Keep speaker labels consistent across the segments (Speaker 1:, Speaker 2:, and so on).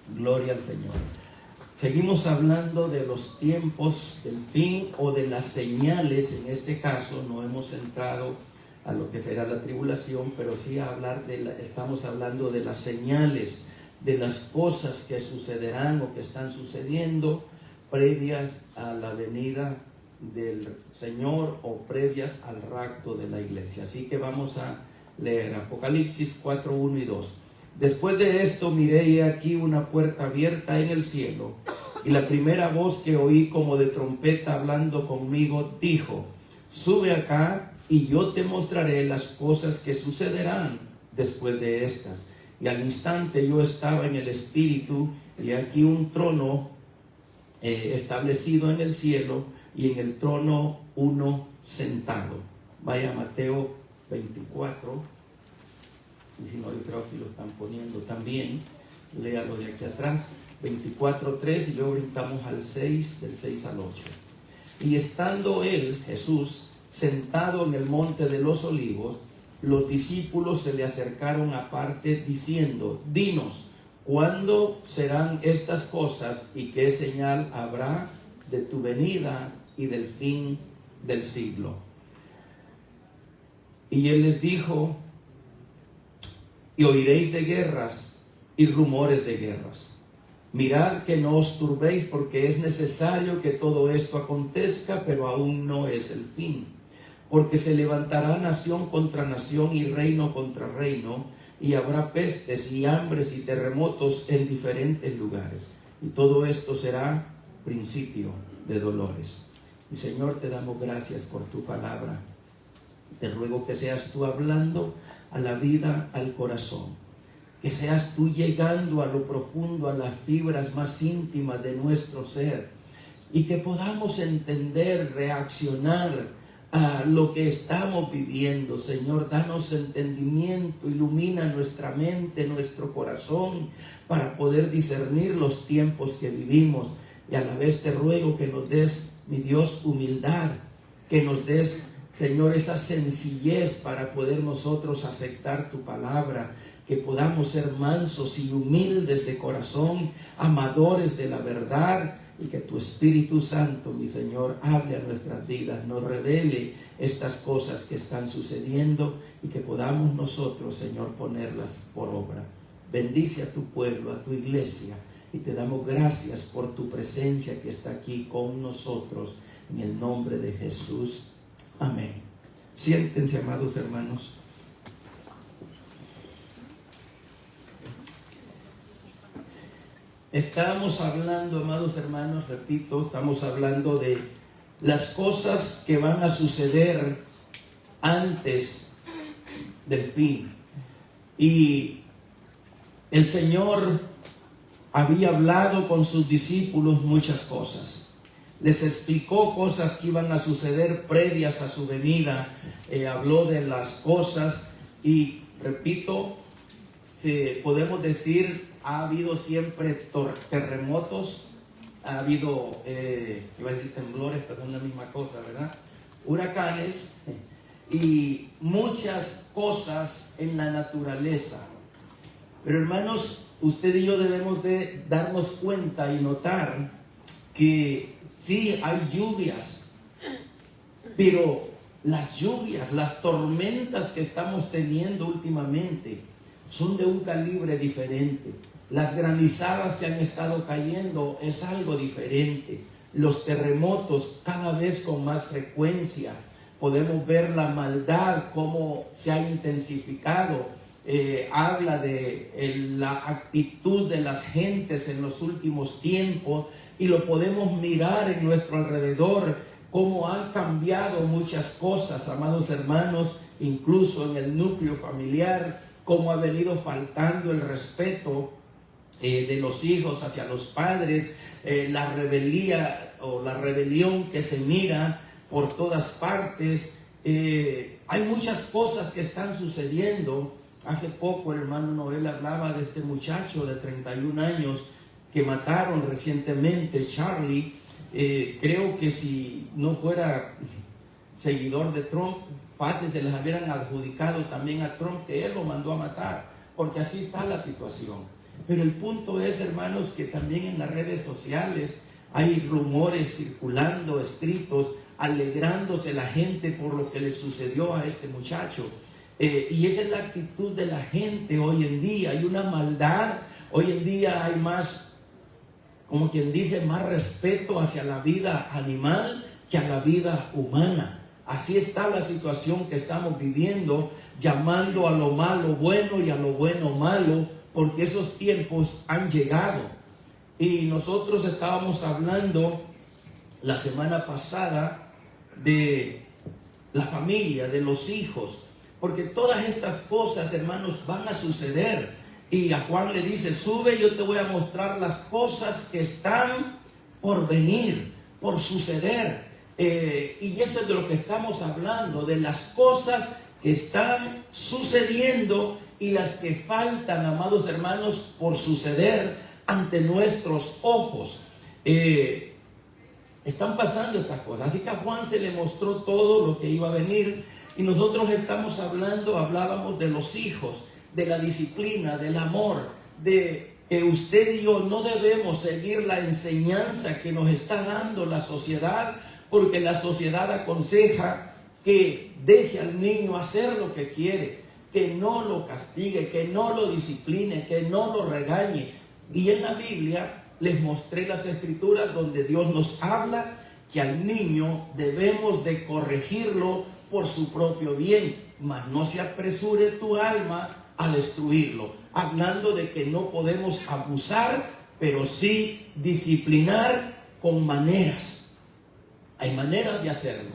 Speaker 1: Gloria al Señor. Seguimos hablando de los tiempos del fin o de las señales. En este caso no hemos entrado a lo que será la tribulación, pero sí estamos hablando de las señales, de las cosas que sucederán o que están sucediendo previas a la venida del Señor o previas al rapto de la iglesia. Así que vamos a leer Apocalipsis 4, 1 y 2. Después de esto miré y aquí una puerta abierta en el cielo, y la primera voz que oí como de trompeta hablando conmigo dijo: sube acá y yo te mostraré las cosas que sucederán después de estas. Y al instante yo estaba en el Espíritu, y aquí un trono establecido en el cielo, y en el trono uno sentado. Vaya a Mateo 24, y si no, yo creo que lo están poniendo también, léalo de aquí atrás, 24:3, y luego brincamos al 6, del 6 al 8. Y estando él, Jesús, sentado en el monte de los olivos, los discípulos se le acercaron aparte diciendo: dinos, ¿cuándo serán estas cosas y qué señal habrá de tu venida y del fin del siglo? Y él les dijo: y oiréis de guerras y rumores de guerras. Mirad que no os turbéis, porque es necesario que todo esto acontezca, pero aún no es el fin. Porque se levantará nación contra nación y reino contra reino, y habrá pestes y hambres y terremotos en diferentes lugares. Y todo esto será principio de dolores. Y Señor, te damos gracias por tu palabra. Te ruego que seas tú hablando a la vida, al corazón. Que seas tú llegando a lo profundo, a las fibras más íntimas de nuestro ser. Y que podamos entender, reaccionar a lo que estamos viviendo. Señor, danos entendimiento, ilumina nuestra mente, nuestro corazón, para poder discernir los tiempos que vivimos. Y a la vez te ruego que nos des, mi Dios, humildad, que nos des, Señor, esa sencillez para poder nosotros aceptar tu palabra, que podamos ser mansos y humildes de corazón, amadores de la verdad, y que tu Espíritu Santo, mi Señor, hable a nuestras vidas, nos revele estas cosas que están sucediendo, y que podamos nosotros, Señor, ponerlas por obra. Bendice a tu pueblo, a tu iglesia, y te damos gracias por tu presencia que está aquí con nosotros, en el nombre de Jesús. Amén. Siéntense, amados hermanos. Estamos hablando, amados hermanos, repito, estamos hablando de las cosas que van a suceder antes del fin. Y el Señor había hablado con sus discípulos muchas cosas. Les explicó cosas que iban a suceder previas a su venida. Habló de las cosas y, repito, podemos decir, ha habido siempre terremotos, ha habido, iba a decir temblores, pero son la misma cosa, ¿verdad? Huracanes y muchas cosas en la naturaleza. Pero hermanos, usted y yo debemos de darnos cuenta y notar que sí hay lluvias, pero las lluvias, las tormentas que estamos teniendo últimamente son de un calibre diferente. Las granizadas que han estado cayendo es algo diferente. Los terremotos cada vez con más frecuencia. Podemos ver la maldad, cómo se ha intensificado. Habla de la actitud de las gentes en los últimos tiempos, y lo podemos mirar en nuestro alrededor, cómo han cambiado muchas cosas, amados hermanos, incluso en el núcleo familiar, cómo ha venido faltando el respeto de los hijos hacia los padres, la rebeldía o la rebelión que se mira por todas partes. Hay muchas cosas que están sucediendo. Hace poco el hermano Noel hablaba de este muchacho de 31 años que mataron recientemente, Charlie. Creo que si no fuera seguidor de Trump, fácil se les hubieran adjudicado también a Trump que él lo mandó a matar, porque así está la situación. Pero el punto es, hermanos, que también en las redes sociales hay rumores circulando, escritos, alegrándose la gente por lo que le sucedió a este muchacho. Y esa es la actitud de la gente hoy en día. Hay una maldad. Hoy en día hay más, como quien dice, más respeto hacia la vida animal que a la vida humana. Así está la situación que estamos viviendo, llamando a lo malo bueno y a lo bueno malo, porque esos tiempos han llegado. Y nosotros estábamos hablando la semana pasada de la familia, de los hijos, porque todas estas cosas, hermanos, van a suceder. Y a Juan le dice, sube, yo te voy a mostrar las cosas que están por venir, por suceder. Y eso es de lo que estamos hablando, de las cosas que están sucediendo y las que faltan, amados hermanos, por suceder ante nuestros ojos. Están pasando estas cosas. Así que a Juan se le mostró todo lo que iba a venir. Y nosotros hablábamos de los hijos, de la disciplina, del amor, de que usted y yo no debemos seguir la enseñanza que nos está dando la sociedad, porque la sociedad aconseja que deje al niño hacer lo que quiere, que no lo castigue, que no lo discipline, que no lo regañe. Y en la Biblia les mostré las escrituras donde Dios nos habla que al niño debemos de corregirlo por su propio bien, mas no se apresure tu alma a destruirlo, hablando de que no podemos abusar, pero sí disciplinar con maneras. Hay maneras de hacerlo.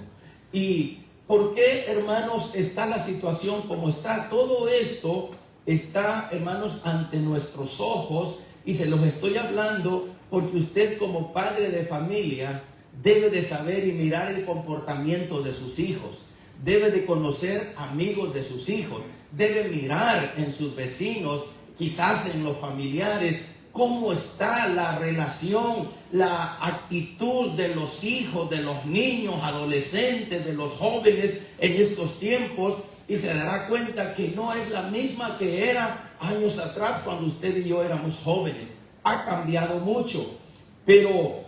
Speaker 1: ¿Y por qué, hermanos, está la situación como está? Todo esto está, hermanos, ante nuestros ojos, y se los estoy hablando porque usted, como padre de familia, debe de saber y mirar el comportamiento de sus hijos. Debe de conocer amigos de sus hijos. Debe mirar en sus vecinos, quizás en los familiares, cómo está la relación, la actitud de los hijos, de los niños, adolescentes, de los jóvenes en estos tiempos, y se dará cuenta que no es la misma que era años atrás cuando usted y yo éramos jóvenes. Ha cambiado mucho, pero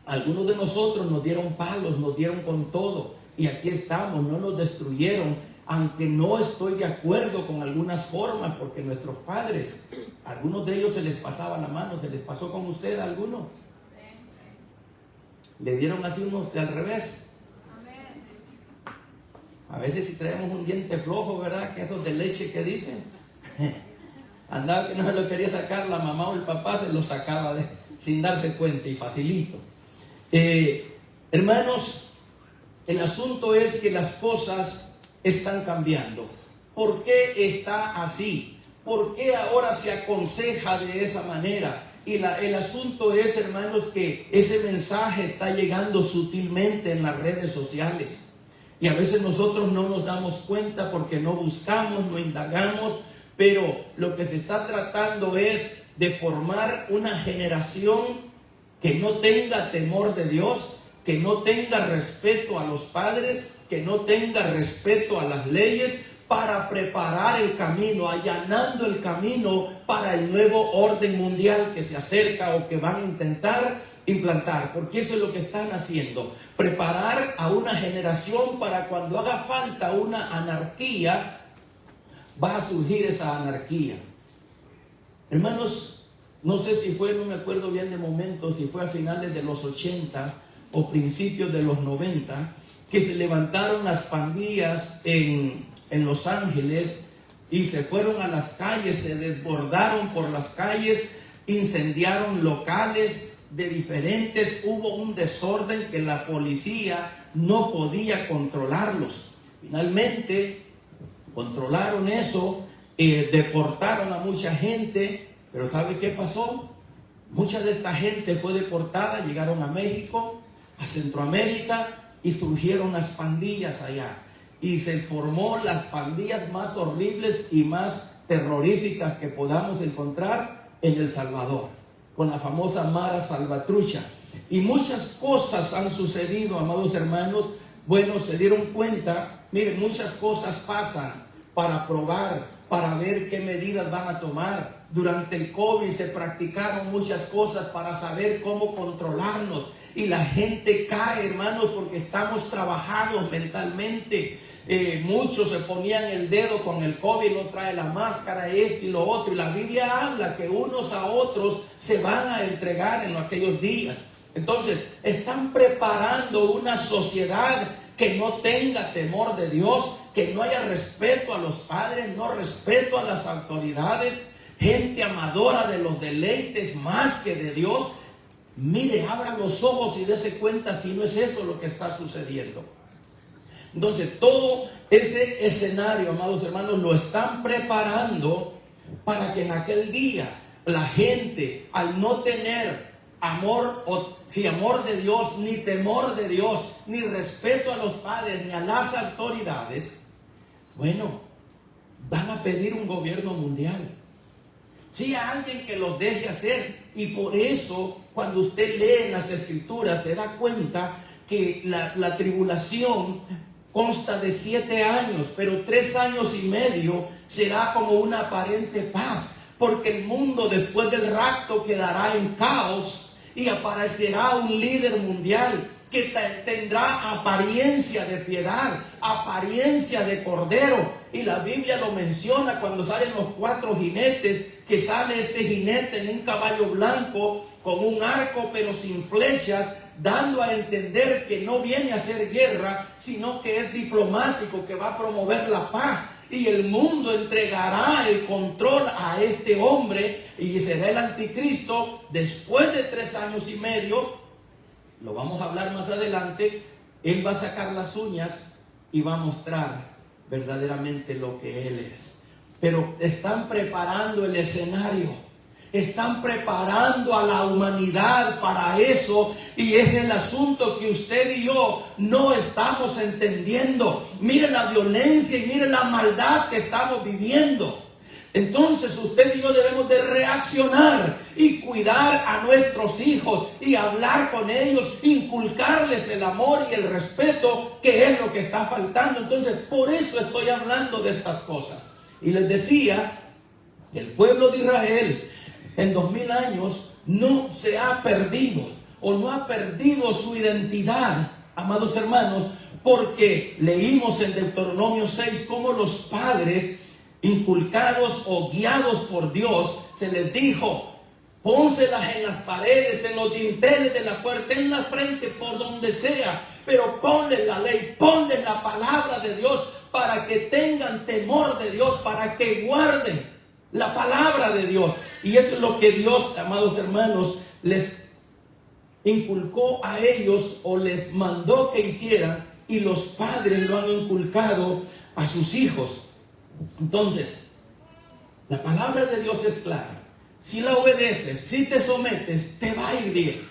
Speaker 1: algunos de nosotros nos dieron palos, nos dieron con todo, y aquí estamos, no nos destruyeron, aunque no estoy de acuerdo con algunas formas, porque nuestros padres, algunos de ellos se les pasaba la mano. ¿Se les pasó con usted a alguno? Le dieron así unos de al revés. A veces si traemos un diente flojo, ¿verdad? Que esos de leche que dicen. Andaba que no se lo quería sacar la mamá o el papá, se lo sacaba sin darse cuenta, y facilito. Hermanos, el asunto es que las cosas están cambiando. ¿Por qué está así? ¿Por qué ahora se aconseja de esa manera? Y el asunto es, hermanos, que ese mensaje está llegando sutilmente en las redes sociales. Y a veces nosotros no nos damos cuenta porque no buscamos, no indagamos, pero lo que se está tratando es de formar una generación que no tenga temor de Dios, que no tenga respeto a los padres, que no tenga respeto a las leyes, para preparar el camino, allanando el camino para el nuevo orden mundial que se acerca o que van a intentar implantar, porque eso es lo que están haciendo, preparar a una generación para cuando haga falta una anarquía, va a surgir esa anarquía. Hermanos, no sé si fue, no me acuerdo bien de momento, si fue a finales de los 80 o principios de los 90, que se levantaron las pandillas en Los Ángeles y se fueron a las calles, se desbordaron por las calles, incendiaron locales de diferentes, hubo un desorden que la policía no podía controlarlos. Finalmente controlaron eso, deportaron a mucha gente, pero ¿sabe qué pasó? Mucha de esta gente fue deportada, llegaron a México, a Centroamérica, y surgieron las pandillas allá. Y se formó las pandillas más horribles y más terroríficas que podamos encontrar en El Salvador, con la famosa Mara Salvatrucha. Y muchas cosas han sucedido, amados hermanos. Bueno, se dieron cuenta, miren, muchas cosas pasan para probar, para ver qué medidas van a tomar. durante el COVID se practicaron muchas cosas para saber cómo controlarnos. Y la gente cae, hermanos, porque estamos trabajados mentalmente. Muchos se ponían el dedo con el COVID, no trae la máscara, esto y lo otro. Y la Biblia habla que unos a otros se van a entregar en aquellos días. Entonces, están preparando una sociedad que no tenga temor de Dios, que no haya respeto a los padres, no respeto a las autoridades, gente amadora de los deleites más que de Dios. Mire, abra los ojos y dése cuenta si no es eso lo que está sucediendo. Entonces, todo ese escenario, amados hermanos, lo están preparando para que en aquel día la gente, al no tener amor de Dios, ni temor de Dios, ni respeto a los padres, ni a las autoridades, bueno, van a pedir un gobierno mundial. Sí, a alguien que los deje hacer. Y por eso, cuando usted lee en las Escrituras, se da cuenta que la tribulación consta de 7 años, pero 3 años y medio será como una aparente paz, porque el mundo después del rapto quedará en caos y aparecerá un líder mundial que tendrá apariencia de piedad, apariencia de cordero. Y la Biblia lo menciona cuando salen los 4 jinetes, que sale este jinete en un caballo blanco con un arco pero sin flechas, dando a entender que no viene a hacer guerra, sino que es diplomático, que va a promover la paz. Y el mundo entregará el control a este hombre y será el anticristo después de 3 años y medio. Lo vamos a hablar más adelante. Él va a sacar las uñas y va a mostrar verdaderamente lo que Él es. Pero están preparando el escenario. Están preparando a la humanidad para eso, y es el asunto que usted y yo no estamos entendiendo. Miren la violencia y miren la maldad que estamos viviendo. Entonces usted y yo debemos de reaccionar y cuidar a nuestros hijos y hablar con ellos, inculcarles el amor y el respeto, que es lo que está faltando. Entonces, por eso estoy hablando de estas cosas. Y les decía que el pueblo de Israel en 2000 años no se ha perdido, o no ha perdido su identidad, amados hermanos, porque leímos en Deuteronomio 6 cómo los padres, inculcados o guiados por Dios, se les dijo: pónselas en las paredes, en los dinteles de la puerta, en la frente, por donde sea, pero ponles la ley, ponles la palabra de Dios, para que tengan temor de Dios, para que guarden la palabra de Dios. Y eso es lo que Dios, amados hermanos, les inculcó a ellos, o les mandó que hicieran, y los padres lo han inculcado a sus hijos. Entonces, la palabra de Dios es clara. Si la obedeces, si te sometes, te va a ir bien.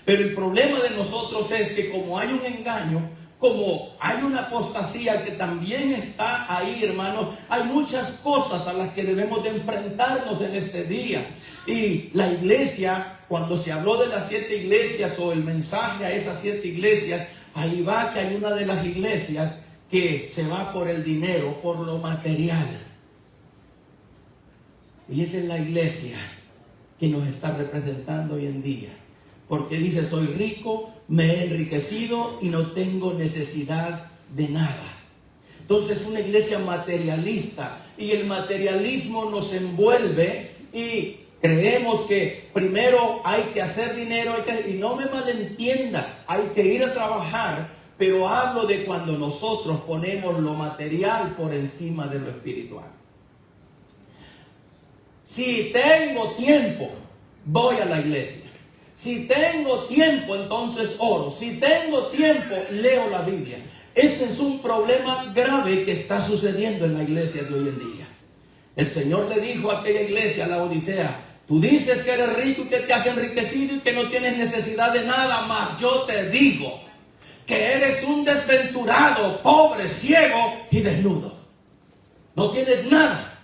Speaker 1: Pero el problema de nosotros es que, como hay un engaño, como hay una apostasía que también está ahí, hermanos, hay muchas cosas a las que debemos de enfrentarnos en este día. Y la iglesia, cuando se habló de las 7 iglesias, o el mensaje a esas 7 iglesias, ahí va que hay una de las iglesias que se va por el dinero, por lo material. Y esa es la iglesia que nos está representando hoy en día. Porque dice: soy rico, me he enriquecido y no tengo necesidad de nada. Entonces, es una iglesia materialista, y el materialismo nos envuelve, y creemos que primero hay que hacer dinero, y no me malentienda, hay que ir a trabajar, pero hablo de cuando nosotros ponemos lo material por encima de lo espiritual. Si tengo tiempo, voy a la iglesia. Si tengo tiempo, entonces oro. Si tengo tiempo, leo la Biblia. Ese es un problema grave que está sucediendo en la iglesia de hoy en día. El Señor le dijo a aquella iglesia, a la Odisea: tú dices que eres rico y que te has enriquecido y que no tienes necesidad de nada, mas yo te digo que eres un desventurado, pobre, ciego y desnudo. No tienes nada.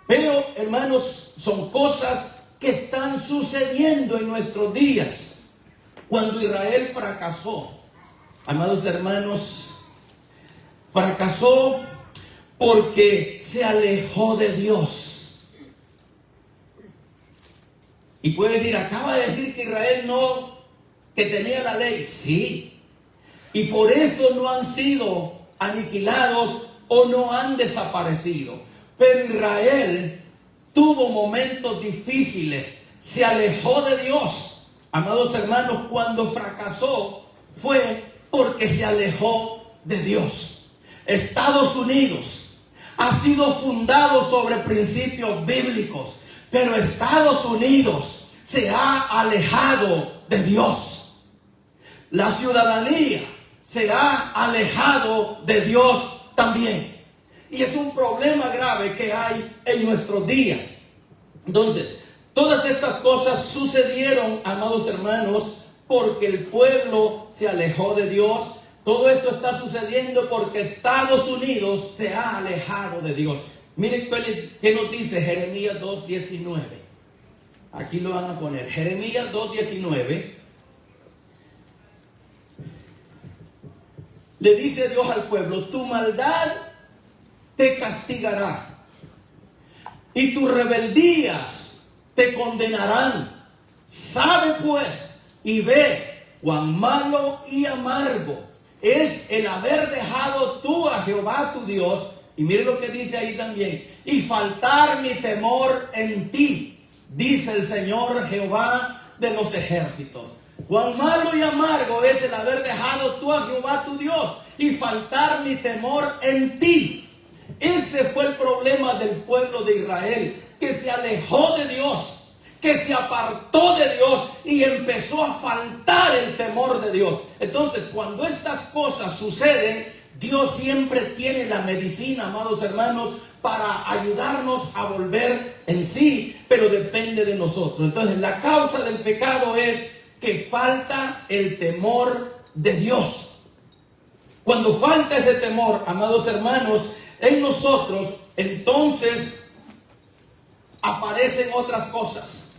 Speaker 1: Pero, hermanos, son cosas que están sucediendo en nuestros días. Cuando Israel fracasó, amados hermanos, fracasó porque se alejó de Dios. Y puede decir, acaba de decir que Israel no, que tenía la ley. Sí. Y por eso no han sido aniquilados o no han desaparecido. Pero Israel tuvo momentos difíciles, se alejó de Dios. Amados hermanos, cuando fracasó fue porque se alejó de Dios. Estados Unidos ha sido fundado sobre principios bíblicos, pero Estados Unidos se ha alejado de Dios. La ciudadanía se ha alejado de Dios también. Y es un problema grave que hay en nuestros días. Entonces, todas estas cosas sucedieron, amados hermanos, porque el pueblo se alejó de Dios. Todo esto está sucediendo porque Estados Unidos se ha alejado de Dios. Miren qué nos dice Jeremías 2:19. Aquí lo van a poner. Jeremías 2:19. Le dice Dios al pueblo: tu maldad te castigará y tus rebeldías te condenarán. Sabe pues y ve cuán malo y amargo es el haber dejado tú a Jehová tu Dios. Y mire lo que dice ahí también: y faltar mi temor en ti, dice el Señor Jehová de los ejércitos. Cuán malo y amargo es el haber dejado tú a Jehová tu Dios y faltar mi temor en ti. Ese fue el problema del pueblo de Israel, que se alejó de Dios, que se apartó de Dios y empezó a faltar el temor de Dios. Entonces, cuando estas cosas suceden, Dios siempre tiene la medicina, amados hermanos, para ayudarnos a volver en sí, pero depende de nosotros. Entonces, la causa del pecado es que falta el temor de Dios. Cuando falta ese temor, amados hermanos, en nosotros, entonces aparecen otras cosas.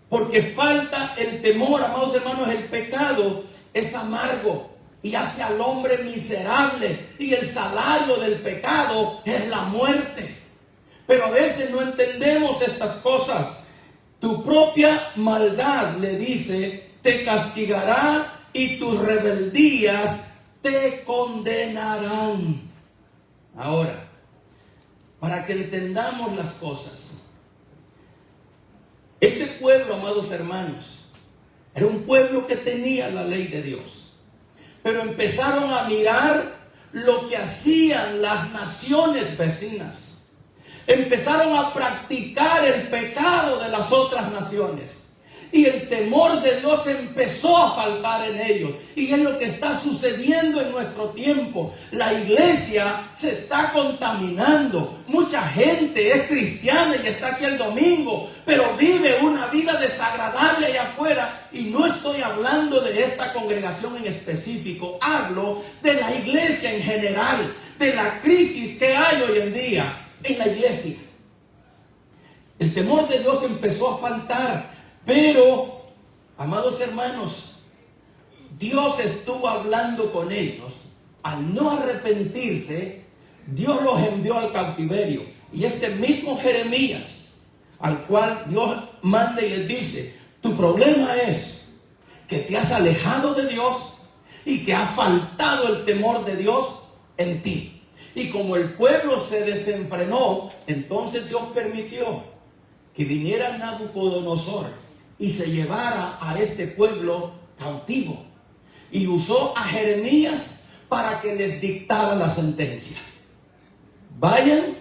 Speaker 1: Porque falta el temor, amados hermanos. El pecado es amargo y hace al hombre miserable, y el salario del pecado es la muerte. Pero a veces no entendemos estas cosas. Tu propia maldad, le dice, te castigará y tus rebeldías te condenarán. Ahora, para que entendamos las cosas, ese pueblo, amados hermanos, era un pueblo que tenía la ley de Dios, pero empezaron a mirar lo que hacían las naciones vecinas. Empezaron a practicar el pecado de las otras naciones. Y el temor de Dios empezó a faltar en ellos. Y es lo que está sucediendo en nuestro tiempo. La iglesia se está contaminando. Mucha gente es cristiana y está aquí el domingo, pero vive una vida desagradable allá afuera. Y no estoy hablando de esta congregación en específico. Hablo de la iglesia en general, de la crisis que hay hoy en día en la iglesia. El temor de Dios empezó a faltar. Pero, amados hermanos, Dios estuvo hablando con ellos. Al no arrepentirse, Dios los envió al cautiverio. Y este mismo Jeremías, al cual Dios manda y les dice: tu problema es que te has alejado de Dios y que ha faltado el temor de Dios en ti. Y como el pueblo se desenfrenó, entonces Dios permitió que viniera Nabucodonosor y se llevara a este pueblo cautivo. Y usó a Jeremías para que les dictara la sentencia. Vayan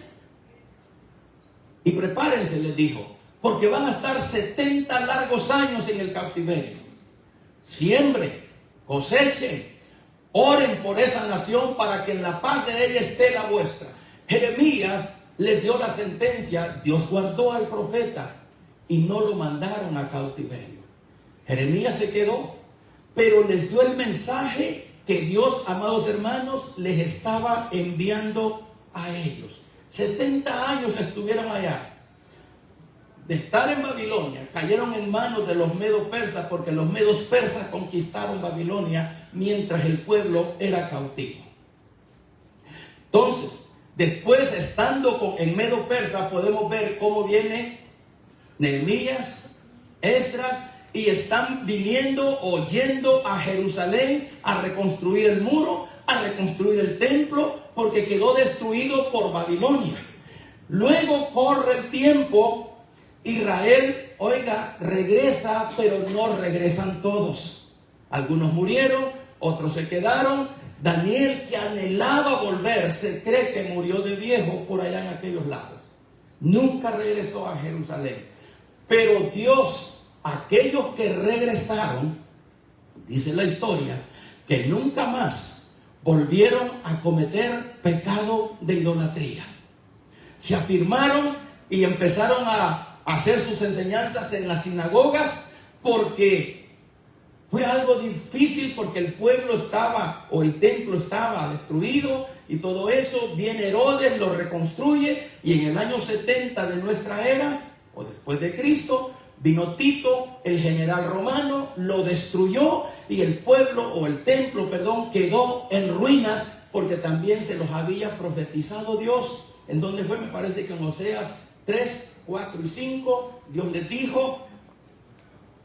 Speaker 1: y prepárense, les dijo, porque van a estar 70 largos años en el cautiverio. Siembren, cosechen, oren por esa nación para que en la paz de ella esté la vuestra. Jeremías les dio la sentencia. Dios guardó al profeta y no lo mandaron a cautiverio. Jeremías se quedó, pero les dio el mensaje que Dios, amados hermanos, les estaba enviando a ellos. 70 años estuvieron allá. De estar en Babilonia, cayeron en manos de los medos persas, porque los medos persas conquistaron Babilonia mientras el pueblo era cautivo. Entonces, después, estando en medo persa, podemos ver cómo viene Nehemías, Esdras, y están viniendo o yendo a Jerusalén a reconstruir el muro, a reconstruir el templo, porque quedó destruido por Babilonia. Luego corre el tiempo, Israel, oiga, regresa, pero no regresan todos. Algunos murieron, otros se quedaron. Daniel, que anhelaba volver, se cree que murió de viejo por allá en aquellos lados. Nunca regresó a Jerusalén. Pero Dios, aquellos que regresaron, dice la historia, que nunca más volvieron a cometer pecado de idolatría. Se afirmaron y empezaron a hacer sus enseñanzas en las sinagogas, porque fue algo difícil, porque el pueblo estaba, o el templo estaba destruido y todo eso. Viene Herodes, lo reconstruye, y en el año 70 de nuestra era, o después de Cristo, vino Tito, el general romano, lo destruyó, y el pueblo, o el templo, perdón, quedó en ruinas, porque también se los había profetizado Dios. ¿En dónde fue? Me parece que en Oseas 3, 4 y 5, Dios les dijo: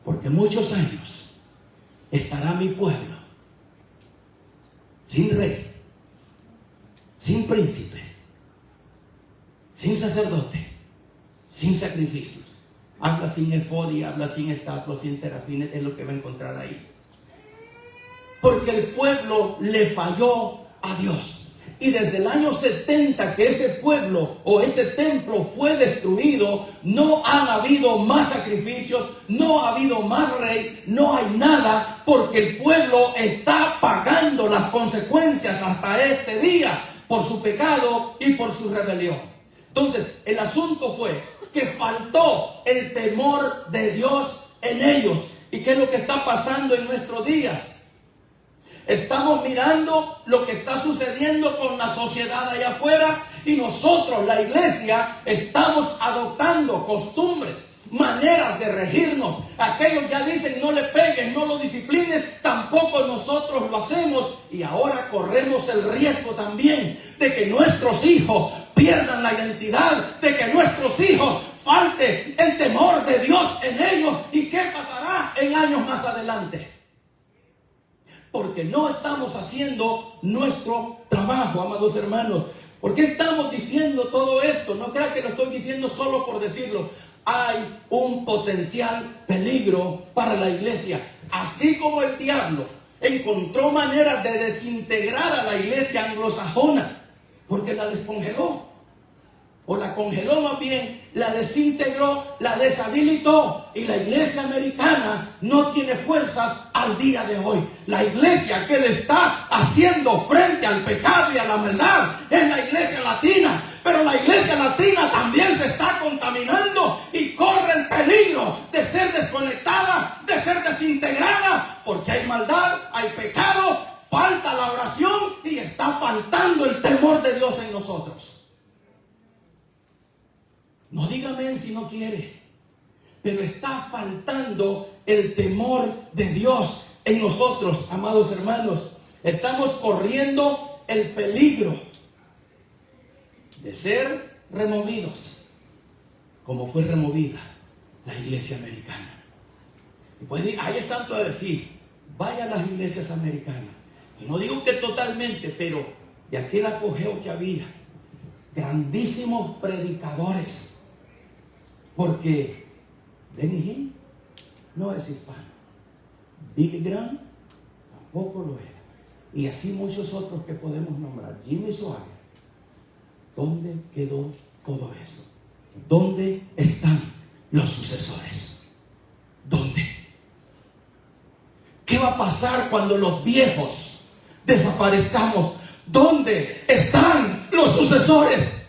Speaker 1: porque muchos años estará mi pueblo sin rey, sin príncipe, sin sacerdote, sin sacrificios. Habla sin efodia, habla sin estatua, sin terafines, es lo que va a encontrar ahí. Porque el pueblo le falló a Dios. Y desde el año 70 que ese pueblo o ese templo fue destruido, no han habido más sacrificios, no ha habido más rey, no hay nada, porque el pueblo está pagando las consecuencias hasta este día por su pecado y por su rebelión. Entonces, el asunto fue que faltó el temor de Dios en ellos. ¿Y qué es lo que está pasando en nuestros días? Estamos mirando lo que está sucediendo con la sociedad allá afuera, y nosotros, la iglesia, estamos adoptando costumbres, maneras de regirnos. Aquellos ya dicen: no le peguen, no lo disciplinen, tampoco nosotros lo hacemos, y ahora corremos el riesgo también de que nuestros hijos pierdan la identidad, de que nuestros hijos falte el temor de Dios en ellos. ¿Y qué pasará en años más adelante? Porque no estamos haciendo nuestro trabajo, amados hermanos. ¿Por qué estamos diciendo todo esto? No crea que lo estoy diciendo solo por decirlo. Hay un potencial peligro para la iglesia. Así como el diablo encontró maneras de desintegrar a la iglesia anglosajona, porque la descongeló, o la congeló más bien, la desintegró, la deshabilitó, y la iglesia americana no tiene fuerzas al día de hoy. La iglesia que le está haciendo frente al pecado y a la maldad es la iglesia latina, pero la iglesia latina también se está contaminando y corre el peligro de ser desconectada, de ser desintegrada, porque hay maldad, hay pecado, falta la oración y está faltando el temor de Dios en nosotros. No diga amén si no quiere, pero está faltando el temor de Dios en nosotros, amados hermanos. Estamos corriendo el peligro de ser removidos, como fue removida la iglesia americana. Y pues ahí es tanto a decir: vaya a las iglesias americanas. Y no digo que totalmente, pero de aquel apogeo que había, grandísimos predicadores. Porque Benny Hinn no es hispano, Billy Graham tampoco lo era, y así muchos otros que podemos nombrar, Jimmy Swaggart. ¿Dónde quedó todo eso? ¿Dónde están los sucesores? ¿Dónde? ¿Qué va a pasar cuando los viejos desaparezcamos? ¿Dónde están los sucesores?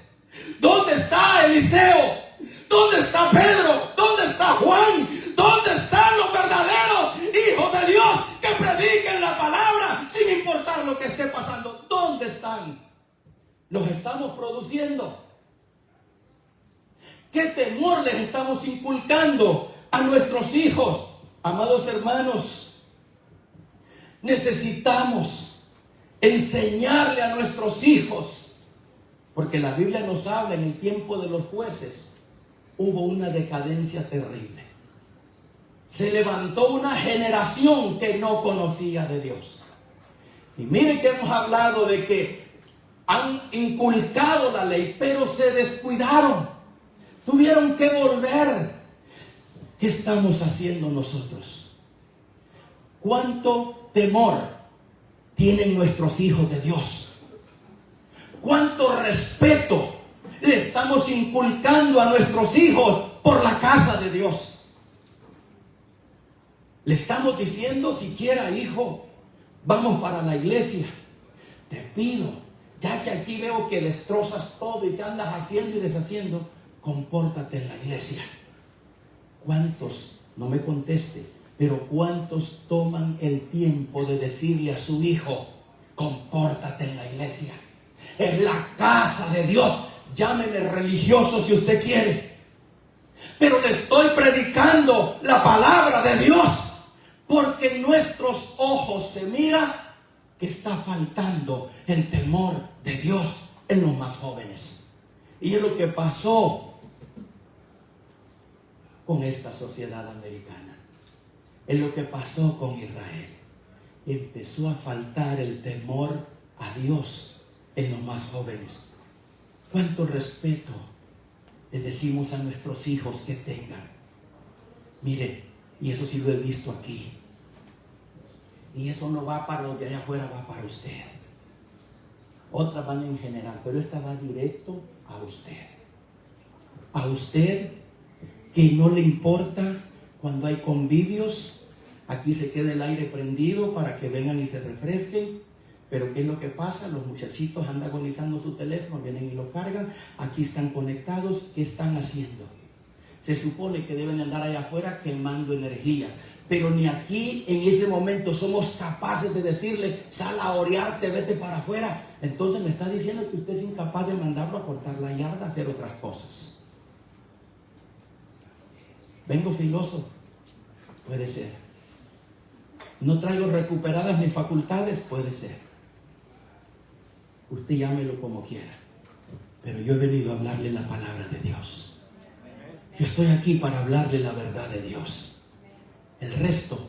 Speaker 1: ¿Dónde está Eliseo? ¿Dónde está Pedro? ¿Dónde está Juan? ¿Dónde están los verdaderos hijos de Dios que prediquen la palabra sin importar lo que esté pasando? ¿Dónde están? ¿Los estamos produciendo? ¿Qué temor les estamos inculcando a nuestros hijos? Amados hermanos, necesitamos enseñarle a nuestros hijos, porque la Biblia nos habla en el tiempo de los jueces. Hubo una decadencia terrible. se levantó una generación que no conocía de Dios. Y miren que hemos hablado de que han inculcado la ley, pero se descuidaron. Tuvieron que volver. ¿Qué estamos haciendo nosotros? ¿Cuánto temor tienen nuestros hijos de Dios? ¿Cuánto respeto le estamos inculcando a nuestros hijos por la casa de Dios? Le estamos diciendo siquiera, hijo, vamos para la iglesia. Te pido, ya que aquí veo que destrozas todo y que andas haciendo y deshaciendo, compórtate en la iglesia. ¿Cuántos, no me conteste, pero cuántos toman el tiempo de decirle a su hijo, compórtate en la iglesia? Es la casa de Dios. Llámeme religioso si usted quiere, pero le estoy predicando la palabra de Dios. Porque en nuestros ojos se mira que está faltando el temor de Dios en los más jóvenes. Y es lo que pasó con esta sociedad americana. Es lo que pasó con Israel. Empezó a faltar el temor a Dios en los más jóvenes. ¿Cuánto respeto le decimos a nuestros hijos que tengan? Mire, y eso sí lo he visto aquí. Y eso no va para los de allá afuera, va para usted. Otras van en general, pero esta va directo a usted. A usted que no le importa cuando hay convivios. Aquí se queda el aire prendido para que vengan y se refresquen. Pero ¿qué es lo que pasa? Los muchachitos andan agonizando su teléfono, vienen y lo cargan. Aquí están conectados. ¿Qué están haciendo? Se supone que deben andar allá afuera quemando energía. Pero ni aquí en ese momento somos capaces de decirle, sal a orearte, vete para afuera. Entonces me está diciendo que usted es incapaz de mandarlo a cortar la yarda, a hacer otras cosas. ¿Vengo filoso? Puede ser. ¿No traigo recuperadas mis facultades? Puede ser. Usted llámelo como quiera. Pero yo he venido a hablarle la palabra de Dios. Yo estoy aquí para hablarle la verdad de Dios. El resto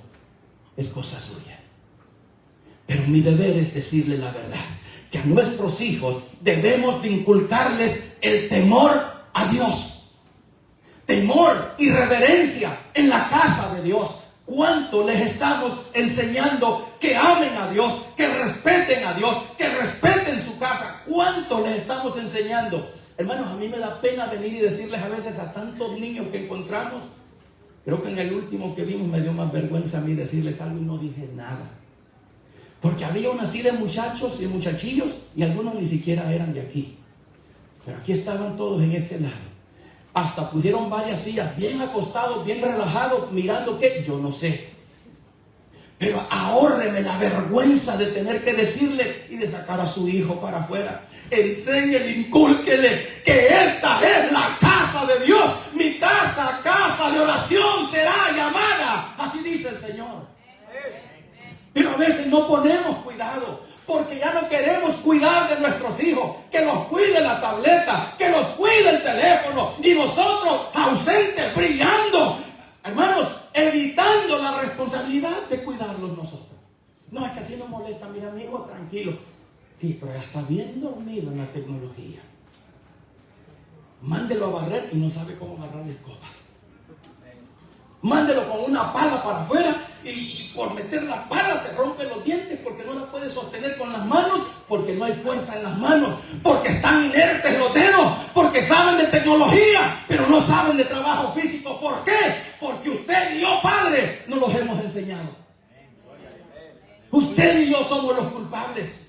Speaker 1: es cosa suya. Pero mi deber es decirle la verdad. Que a nuestros hijos debemos de inculcarles el temor a Dios. Temor y reverencia en la casa de Dios. ¿Cuánto les estamos enseñando que amen a Dios, que respeten a Dios, que respeten su casa? ¿Cuánto les estamos enseñando? Hermanos, a mí me da pena venir y decirles a veces a tantos niños que encontramos. Creo que en el último que vimos me dio más vergüenza a mí decirles algo y no dije nada. Porque había una así de muchachos y muchachillos y algunos ni siquiera eran de aquí. Pero aquí estaban todos en este lado. Hasta pusieron varias sillas bien acostados, bien relajados, mirando qué, yo no sé. Pero ahórreme la vergüenza de tener que decirle y de sacar a su hijo para afuera. Enséñele, incúlquele que esta es la casa de Dios. Mi casa, casa de oración será llamada. Así dice el Señor. Pero a veces no ponemos cuidado, porque ya no queremos cuidar de nuestros hijos, que los cuide la tableta, que los cuide el teléfono, y nosotros ausentes, brillando, hermanos, evitando la responsabilidad de cuidarlos nosotros. No, es que así no molesta, mira amigo, tranquilo. Sí, pero ya está bien dormido en la tecnología. Mándelo a barrer y no sabe cómo agarrar la escoba. Mándelo con una pala para afuera y por meter la pala se rompen los dientes porque no la puede sostener con las manos, porque no hay fuerza en las manos, porque están inertes los dedos, porque saben de tecnología, pero no saben de trabajo físico. ¿Por qué? Porque usted y yo, Padre, no los hemos enseñado. Usted y yo somos los culpables.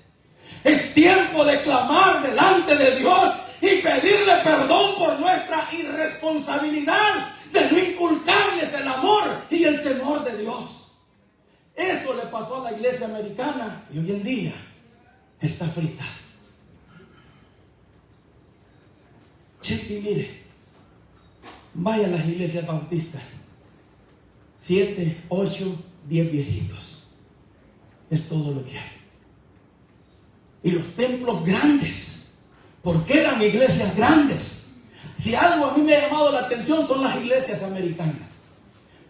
Speaker 1: Es tiempo de clamar delante de Dios y pedirle perdón por nuestra irresponsabilidad de no inculcarles el amor y el temor de Dios. Eso le pasó a la iglesia americana y hoy en día está frita. Cheque, mire, vaya a las iglesias bautistas, 7, 8, 10 viejitos. Es todo lo que hay. Y los templos grandes. ¿Por qué eran iglesias grandes? Si algo a mí me ha llamado la atención son las iglesias americanas.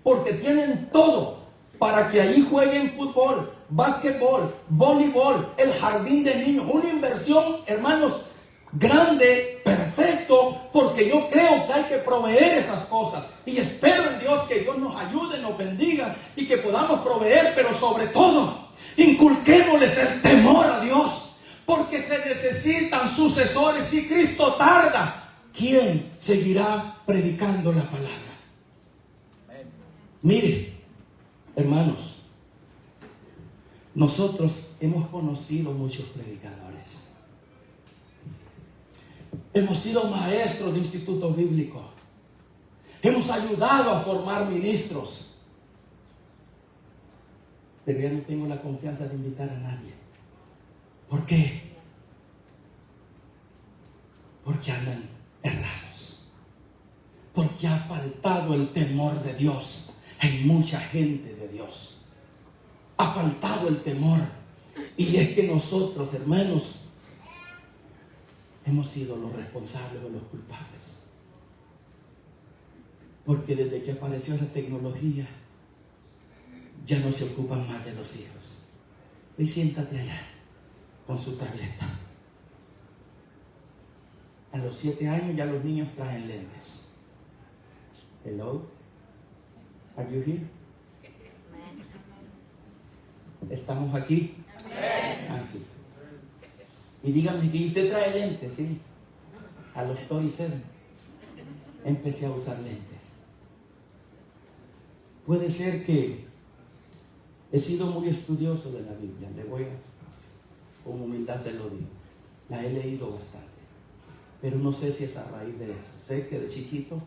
Speaker 1: porque tienen todo para que allí jueguen fútbol, básquetbol, voleibol, el jardín de niños. Una inversión, hermanos, grande, perfecto, porque yo creo que hay que proveer esas cosas. Y espero en Dios que Dios nos ayude, nos bendiga y que podamos proveer, pero sobre todo, inculquémosles el temor a Dios, porque se necesitan sucesores. Si Cristo tarda, ¿quién seguirá predicando la palabra? Mire, hermanos, nosotros hemos conocido muchos predicadores. Hemos sido maestros de instituto bíblico. Hemos ayudado a formar ministros. Pero ya no tengo la confianza de invitar a nadie. ¿Por qué? Porque andan errados. Porque ha faltado el temor de Dios en mucha gente de Dios. Ha faltado el temor. Y es que nosotros, hermanos, hemos sido los responsables o los culpables. Porque desde que apareció esa tecnología, ya no se ocupan más de los hijos. Y siéntate allá con su tableta. A los 7 años ya los niños traen lentes. Hello, are you here? ¿Estamos aquí? Ah, sí. Y dígame que usted trae lentes, ¿sí? A los 37 empecé a usar lentes. Puede ser que he sido muy estudioso de la Biblia, le voy a, con humildad se lo digo. La he leído bastante, pero no sé si es a raíz de eso. Sé que de chiquito,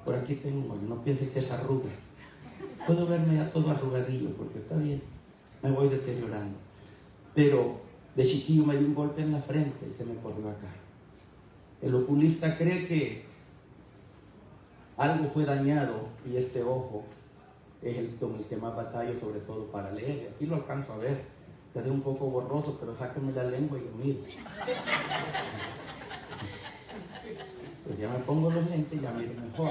Speaker 1: por aquí tengo, no piense que es arruga. Puedo verme ya todo arrugadillo, porque está bien, me voy deteriorando. Pero de chiquillo me dio un golpe en la frente y se me corrió acá. El oculista cree que algo fue dañado y este ojo es el con el que más batallo, sobre todo para leer. Aquí lo alcanzo a ver, quedé un poco borroso, pero sáquenme la lengua y lo miro. Pues ya me pongo los lentes y ya miro mejor.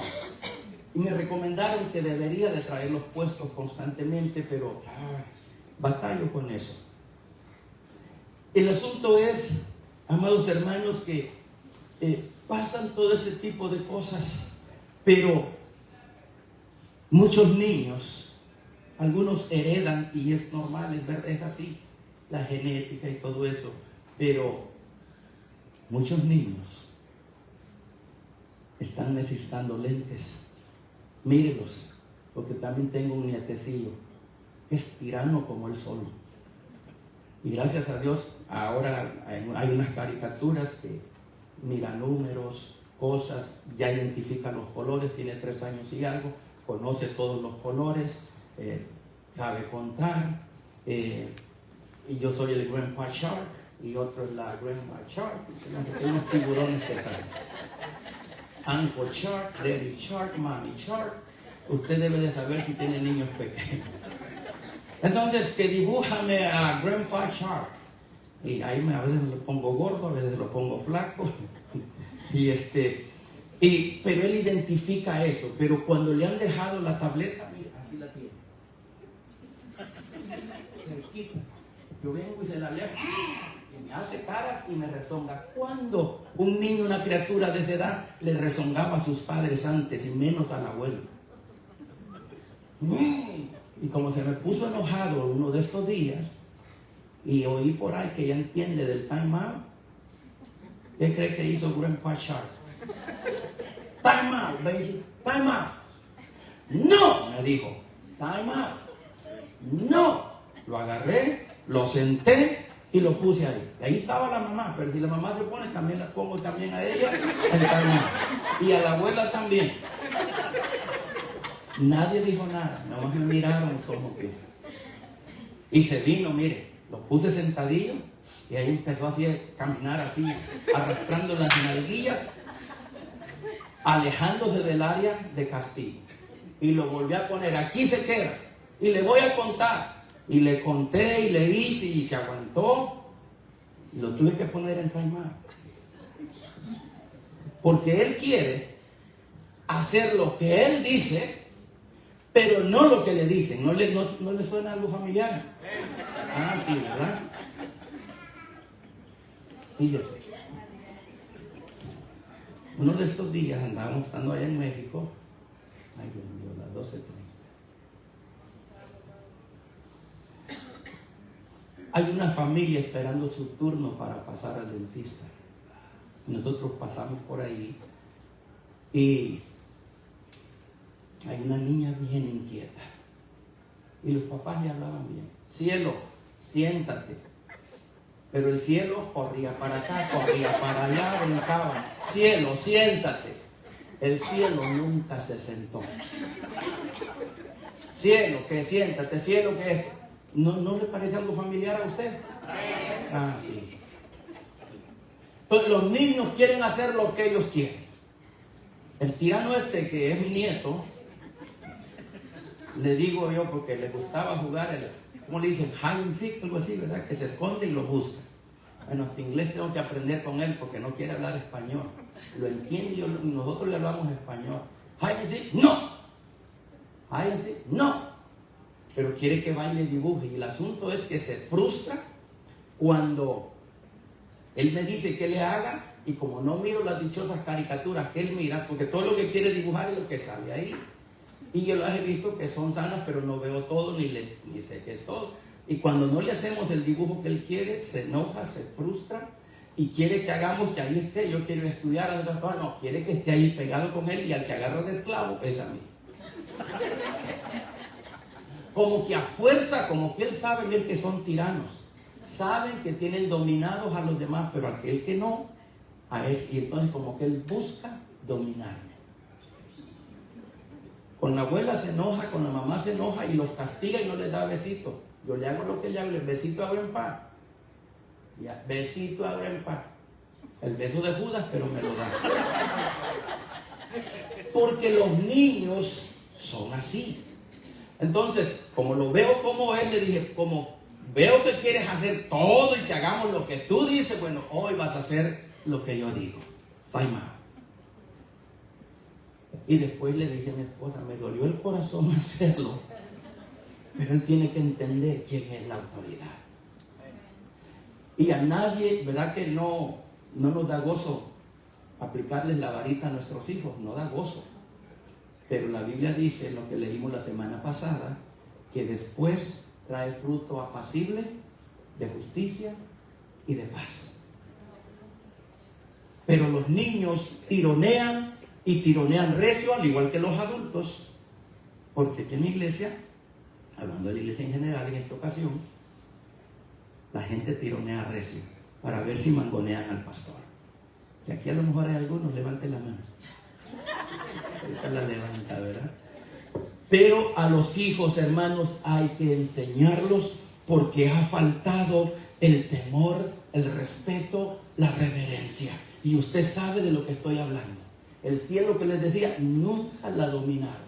Speaker 1: Y me recomendaron que debería de traerlos puestos constantemente, pero batallo con eso. El asunto es, amados hermanos, que pasan todo ese tipo de cosas, pero muchos niños, algunos heredan, y es normal, es verdad, es así, la genética y todo eso, pero muchos niños están necesitando lentes. Mírenlos, porque también tengo un nietecillo que es tirano como él solo. Y gracias a Dios, ahora hay unas caricaturas que mira números, cosas, ya identifica los colores, tiene 3 años y algo, conoce todos los colores, sabe contar. Y yo soy el Grandpa Shark y otro es la Grandma Shark. Hay unos tiburones que salen. Uncle Shark, Daddy Shark, Mommy Shark. Usted debe de saber si tiene niños pequeños. Entonces, que dibújame a Grandpa Shark. Y ahí a veces lo pongo gordo, a veces lo pongo flaco. Pero él identifica eso. Pero cuando le han dejado la tableta, mira, así la tiene. Cerquita. Yo vengo y se la leo. Y me hace caras y me rezonga. ¿Cuándo un niño, una criatura de esa edad, le rezongaba a sus padres antes y menos al abuelo? Y como se me puso enojado uno de estos días y oí por ahí que ya entiende del time out, ¿qué cree que hizo Grandpa Shark? Time out, baby, time out. No, me dijo, time out. No, lo agarré, lo senté y lo puse ahí. Y ahí estaba la mamá, pero si la mamá se pone, también la pongo también a ella en time out. Y a la abuela también. Nadie dijo nada, nada más me miraron como que. Y se vino, mire, lo puse sentadillo y ahí empezó así a caminar así, arrastrando las nalguillas, alejándose del área de castigo. Y lo volví a poner, aquí se queda. Y le voy a contar. Y le conté y le hice y se aguantó. Y lo tuve que poner en time out. Porque él quiere hacer lo que él dice, pero no lo que le dicen. ¿No le suena algo familiar? Ah, sí, ¿verdad? Fíjese. Uno de estos días andábamos estando allá en México. Ay, Dios mío, las 12:30. Hay una familia esperando su turno para pasar al dentista. Nosotros pasamos por ahí y hay una niña bien inquieta. Y los papás le hablaban bien. Cielo, siéntate. Pero el cielo corría para acá, corría para allá, brincaba. Cielo, siéntate. El cielo nunca se sentó. Cielo, que siéntate. Cielo, que ¿No le parece algo familiar a usted? Ah, sí. Entonces los niños quieren hacer lo que ellos quieren. El tirano este, que es mi nieto, le digo yo, porque le gustaba jugar ¿cómo le dicen? Hide and seek, algo así, ¿verdad? Que se esconde y lo busca. Bueno, hasta inglés tengo que aprender con él porque no quiere hablar español. Lo entiende y nosotros le hablamos español. Hide and seek, no. Hide and seek, no. Pero quiere que baile y dibuje. Y el asunto es que se frustra cuando él me dice que le haga, y como no miro las dichosas caricaturas que él mira, porque todo lo que quiere dibujar es lo que sale ahí. Y yo las he visto que son sanas, pero no veo todo, ni sé qué es todo. Y cuando no le hacemos el dibujo que él quiere, se enoja, se frustra, y quiere que hagamos que ahí esté. Yo quiero estudiar, no, quiere que esté ahí pegado con él, y al que agarra de esclavo es a mí. Como que a fuerza, como que él sabe bien que son tiranos. Saben que tienen dominados a los demás, pero aquel que no, a él. Y entonces como que él busca dominarme. Con la abuela se enoja, con la mamá se enoja y los castiga y no les da besitos. Yo le hago lo que le hago, el besito abre en paz. Ya, besito abre en paz. El beso de Judas, pero me lo da. Porque los niños son así. Entonces, como lo veo como él, le dije, como veo que quieres hacer todo y que hagamos lo que tú dices, bueno, hoy vas a hacer lo que yo digo. Time out. Y después le dije a mi esposa, me dolió el corazón hacerlo, pero él tiene que entender quién es la autoridad. Y a nadie, ¿verdad que no nos da gozo aplicarles la varita a nuestros hijos? No da gozo. Pero la Biblia dice, lo que leímos la semana pasada, que después trae fruto apacible, de justicia y de paz. Pero los niños tironean y tironean recio, al igual que los adultos, porque aquí en la iglesia, hablando de la iglesia en general en esta ocasión, la gente tironea recio para ver si mangonean al pastor. Y aquí a lo mejor hay algunos, levanten la mano. Ahorita la levanta, ¿verdad? Pero a los hijos, hermanos, hay que enseñarlos porque ha faltado el temor, el respeto, la reverencia. Y usted sabe de lo que estoy hablando. El cielo que les decía, nunca la dominaron.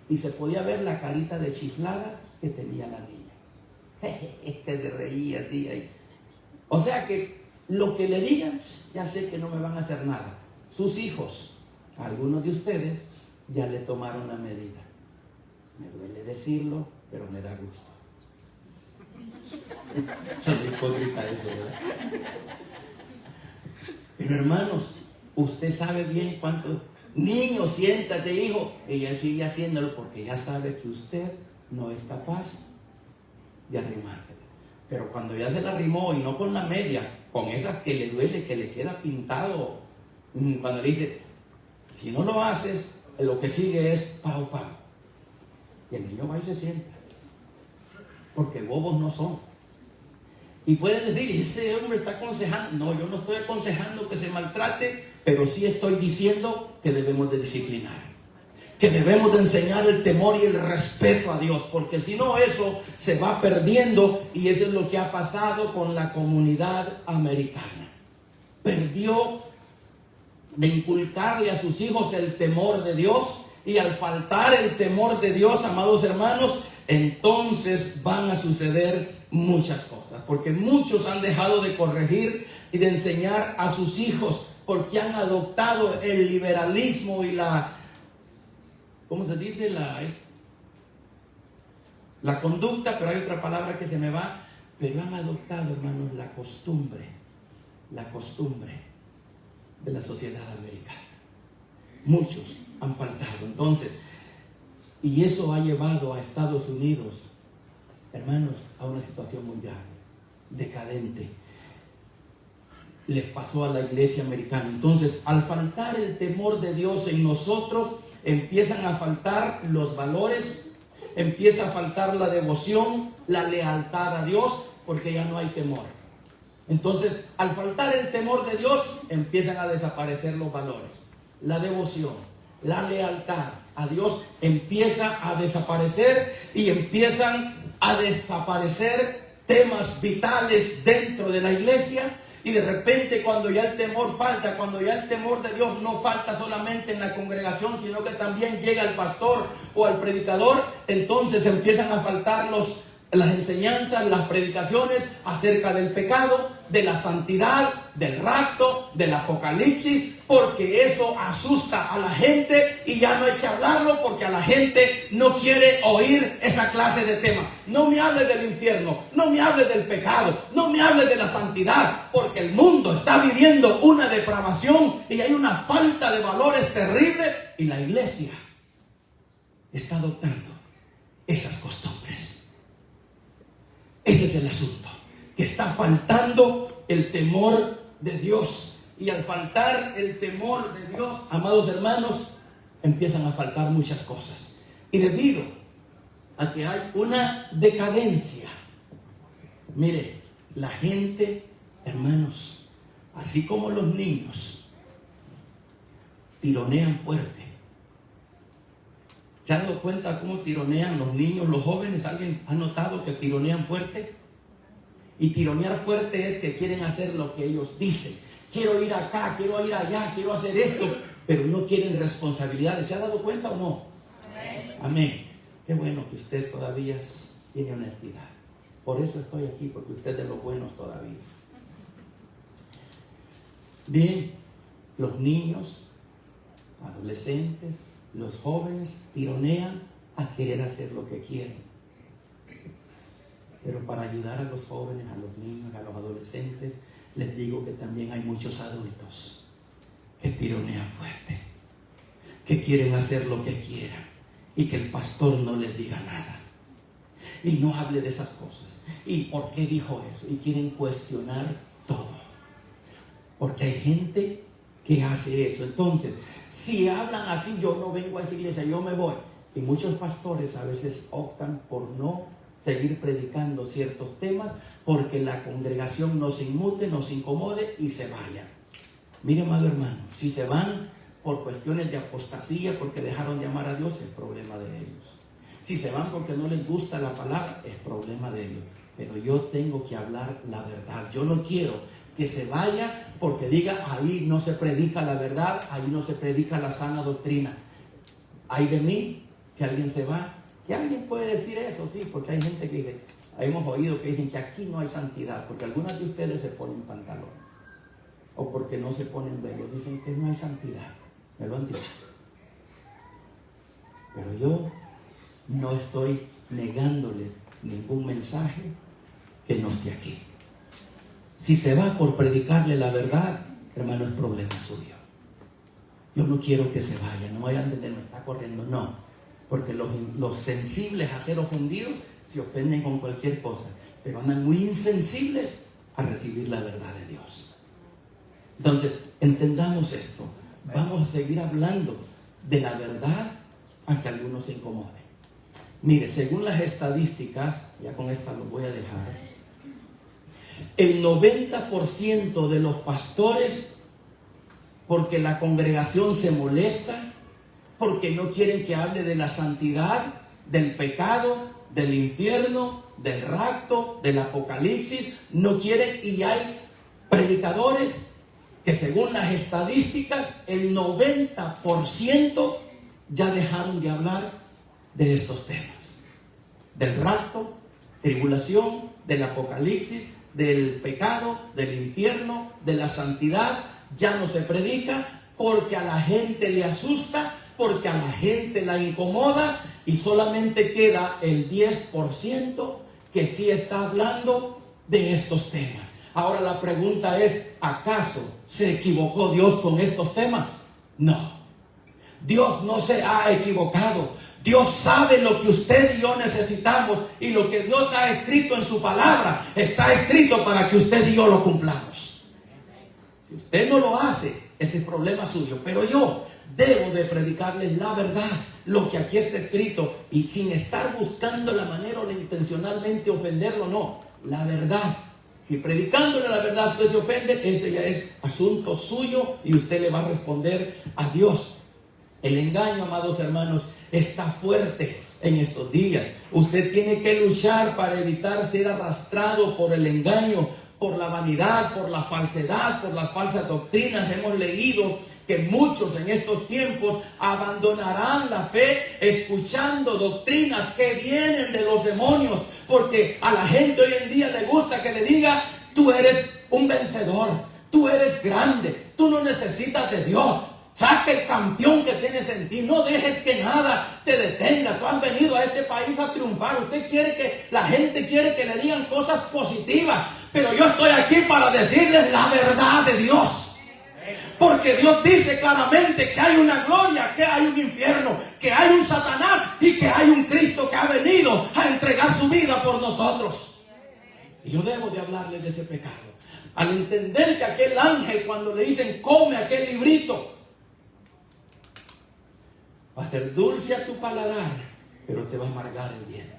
Speaker 1: Y se podía ver la carita de chiflada que tenía la niña. Este le reía así ahí. O sea que lo que le digan, ya sé que no me van a hacer nada. Sus hijos, algunos de ustedes, ya le tomaron la medida. Me duele decirlo, pero me da gusto. Soy hipócrita eso, ¿verdad? Pero hermanos, usted sabe bien cuánto. Niño, siéntate, hijo. Y él sigue haciéndolo porque ya sabe que usted no es capaz de arrimársela. Pero cuando ya se la arrimó, y no con la media, con esas que le duele, que le queda pintado, cuando le dice, si no lo haces, lo que sigue es pau, pau. Y el niño va y se sienta. Porque bobos no son. Y pueden decir, ese hombre está aconsejando. No, yo no estoy aconsejando que se maltrate, pero sí estoy diciendo que debemos de disciplinar. Que debemos de enseñar el temor y el respeto a Dios. Porque si no, eso se va perdiendo. Y eso es lo que ha pasado con la comunidad americana. Perdió de inculcarle a sus hijos el temor de Dios. Y al faltar el temor de Dios, amados hermanos, entonces van a suceder muchas cosas. Porque muchos han dejado de corregir y de enseñar a sus hijos, porque han adoptado el liberalismo y la ¿cómo se dice? La conducta, pero hay otra palabra que se me va, pero han adoptado, hermanos, la costumbre de la sociedad americana. Muchos han faltado. Entonces, y eso ha llevado a Estados Unidos, hermanos, a una situación mundial decadente. Les pasó a la iglesia americana. Entonces, al faltar el temor de Dios en nosotros, empiezan a faltar los valores, empieza a faltar la devoción, la lealtad a Dios, porque ya no hay temor. Entonces, al faltar el temor de Dios, empiezan a desaparecer los valores, la devoción, la lealtad a Dios empieza a desaparecer, y empiezan a desaparecer temas vitales dentro de la iglesia. Y de repente, cuando ya el temor falta, cuando ya el temor de Dios no falta solamente en la congregación, sino que también llega al pastor o al predicador, entonces empiezan a faltar las enseñanzas, las predicaciones acerca del pecado, de la santidad, del rapto, del apocalipsis, porque eso asusta a la gente y ya no hay que hablarlo, porque a la gente no quiere oír esa clase de temas. No me hable del infierno, no me hable del pecado, no me hable de la santidad, porque el mundo está viviendo una depravación y hay una falta de valores terrible, y la iglesia está adoptando esas costumbres. Ese es el asunto, que está faltando el temor de Dios. Y al faltar el temor de Dios, amados hermanos, empiezan a faltar muchas cosas. Y debido a que hay una decadencia, mire, la gente, hermanos, así como los niños, tironean fuerte. ¿Se han dado cuenta cómo tironean los niños, los jóvenes? ¿Alguien ha notado que tironean fuerte? Y tironear fuerte es que quieren hacer lo que ellos dicen. Quiero ir acá, quiero ir allá, quiero hacer esto, pero no quieren responsabilidades. ¿Se ha dado cuenta o no? Amén. Qué bueno que usted todavía tiene honestidad. Por eso estoy aquí, porque usted es de los buenos todavía. Bien, los niños, adolescentes, los jóvenes tironean a querer hacer lo que quieren. Pero para ayudar a los jóvenes, a los niños, a los adolescentes, les digo que también hay muchos adultos que tironean fuerte, que quieren hacer lo que quieran y que el pastor no les diga nada y no hable de esas cosas. ¿Y por qué dijo eso? Y quieren cuestionar todo, porque hay gente que hace eso. Entonces, si hablan así, yo no vengo a esa iglesia, yo me voy. Y muchos pastores a veces optan por no seguir predicando ciertos temas, porque la congregación no se inmute, no se incomode y se vayan. Mire, amado hermano, si se van por cuestiones de apostasía, porque dejaron de amar a Dios, es problema de ellos. Si se van porque no les gusta la palabra, es problema de ellos. Pero yo tengo que hablar la verdad. Yo no quiero que se vaya porque diga, ahí no se predica la verdad, ahí no se predica la sana doctrina. Ay de mí, si alguien se va. Que alguien puede decir eso, sí, porque hay gente que dice, hemos oído que dicen que aquí no hay santidad, porque algunas de ustedes se ponen pantalón, o porque no se ponen velos, dicen que no hay santidad, me lo han dicho. Pero yo no estoy negándoles ningún mensaje que no esté aquí. Si se va por predicarle la verdad, hermano, es problema suyo. Yo no quiero que se vaya, no vayan a entender, me está corriendo, no. Porque los sensibles a ser ofendidos se ofenden con cualquier cosa, pero andan muy insensibles a recibir la verdad de Dios. Entonces, entendamos esto. Vamos a seguir hablando de la verdad a que algunos se incomoden. Mire, según las estadísticas, ya con esta los voy a dejar, el 90% de los pastores, porque la congregación se molesta, porque no quieren que hable de la santidad, del pecado, del infierno, del rapto, del apocalipsis, no quieren, y hay predicadores que según las estadísticas, el 90% ya dejaron de hablar de estos temas. Del rapto, tribulación, del apocalipsis, del pecado, del infierno, de la santidad, ya no se predica porque a la gente le asusta, porque a la gente la incomoda y solamente queda el 10% que sí está hablando de estos temas. Ahora la pregunta es, ¿acaso se equivocó Dios con estos temas? No. Dios no se ha equivocado. Dios sabe lo que usted y yo necesitamos, y lo que Dios ha escrito en su palabra está escrito para que usted y yo lo cumplamos. Si usted no lo hace, ese es problema suyo, pero yo debo de predicarles la verdad, lo que aquí está escrito, y sin estar buscando la manera o intencionalmente ofenderlo, no, la verdad. Si predicándole la verdad usted se ofende, ese ya es asunto suyo y usted le va a responder a Dios. El engaño, amados hermanos, está fuerte en estos días. Usted tiene que luchar para evitar ser arrastrado por el engaño, por la vanidad, por la falsedad, por las falsas doctrinas. Hemos leído que muchos en estos tiempos abandonarán la fe escuchando doctrinas que vienen de los demonios, porque a la gente hoy en día le gusta que le diga: tú eres un vencedor, tú eres grande, tú no necesitas de Dios. Saca el campeón que tienes en ti. No dejes que nada te detenga. Tú has venido a este país a triunfar. Usted quiere que la gente quiere que le digan cosas positivas, pero yo estoy aquí para decirles la verdad de Dios. Porque Dios dice claramente que hay una gloria, que hay un infierno, que hay un Satanás y que hay un Cristo que ha venido a entregar su vida por nosotros. Y yo debo de hablarles de ese pecado. Al entender que aquel ángel, cuando le dicen come aquel librito, va a ser dulce a tu paladar, pero te va a amargar el diente.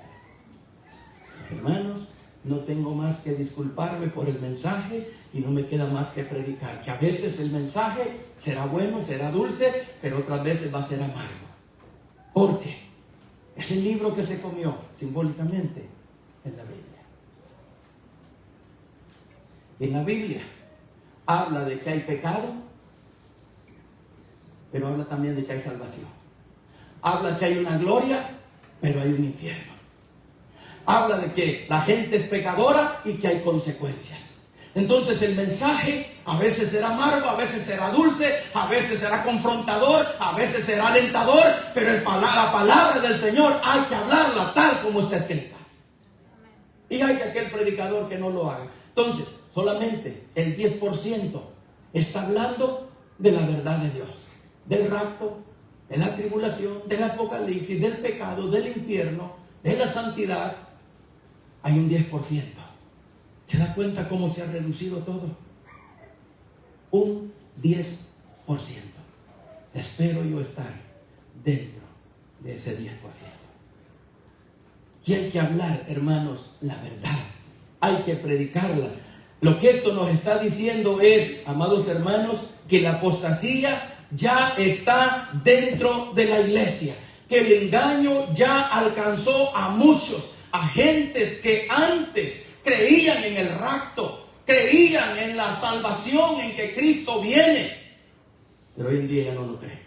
Speaker 1: Hermanos, no tengo más que disculparme por el mensaje y no me queda más que predicar. Que a veces el mensaje será bueno, será dulce, pero otras veces va a ser amargo. ¿Por qué? Es el libro que se comió simbólicamente en la Biblia. En la Biblia habla de que hay pecado, pero habla también de que hay salvación. Habla que hay una gloria, pero hay un infierno. Habla de que la gente es pecadora y que hay consecuencias. Entonces el mensaje a veces será amargo, a veces será dulce, a veces será confrontador, a veces será alentador, pero la palabra del Señor hay que hablarla tal como está escrita. Y hay que aquel predicador que no lo haga. Entonces, solamente el 10% está hablando de la verdad de Dios, del rapto, de la tribulación, del apocalipsis, del pecado, del infierno, de la santidad. Hay un 10%. ¿Se da cuenta cómo se ha reducido todo? Un 10%. Espero yo estar dentro de ese 10%. Y hay que hablar, hermanos, la verdad. Hay que predicarla. Lo que esto nos está diciendo es, amados hermanos, que la apostasía ya está dentro de la iglesia, que el engaño ya alcanzó a muchos, a gentes que antes creían en el rapto, creían en la salvación, en que Cristo viene, pero hoy en día ya no lo creen.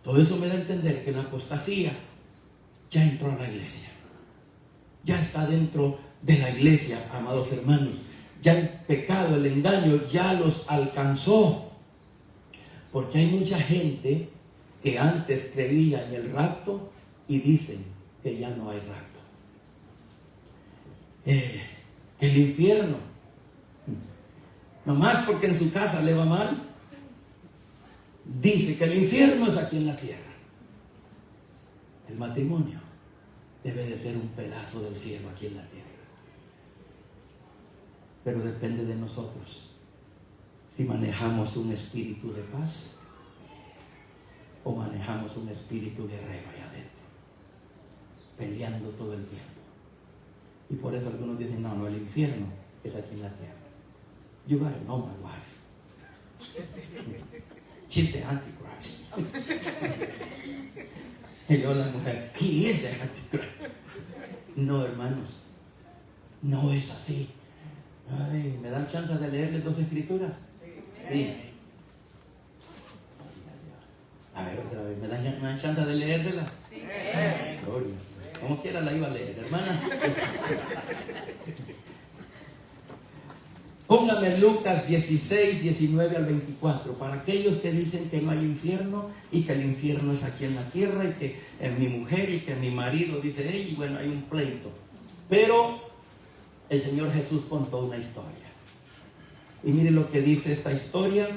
Speaker 1: Todo eso me da a entender que la apostasía ya entró a la iglesia, ya está dentro de la iglesia, amados hermanos. Ya el pecado, el engaño ya los alcanzó. Porque hay mucha gente que antes creía en el rapto y dicen que ya no hay rapto. El infierno, nomás porque en su casa le va mal, dice que el infierno es aquí en la tierra. El matrimonio debe de ser un pedazo del cielo aquí en la tierra. Pero depende de nosotros si manejamos un espíritu de paz o manejamos un espíritu guerrero allá adentro, peleando todo el tiempo. Y por eso algunos dicen, no, el infierno es aquí en la tierra. You gotta know my wife. She's the Antichrist. Y yo la mujer, he is the Antichrist. No, hermanos, no es así. Ay, ¿me dan chance de leerles 2 escrituras? Sí. A ver, otra vez, ¿me dan chance de leértela? Sí. Gloria. Como quiera la iba a leer, hermana. Póngame Lucas 16, 19 al 24, para aquellos que dicen que no hay infierno y que el infierno es aquí en la tierra y que mi mujer y que mi marido dice, hey, y bueno, hay un pleito. Pero el Señor Jesús contó una historia. Y mire lo que dice esta historia,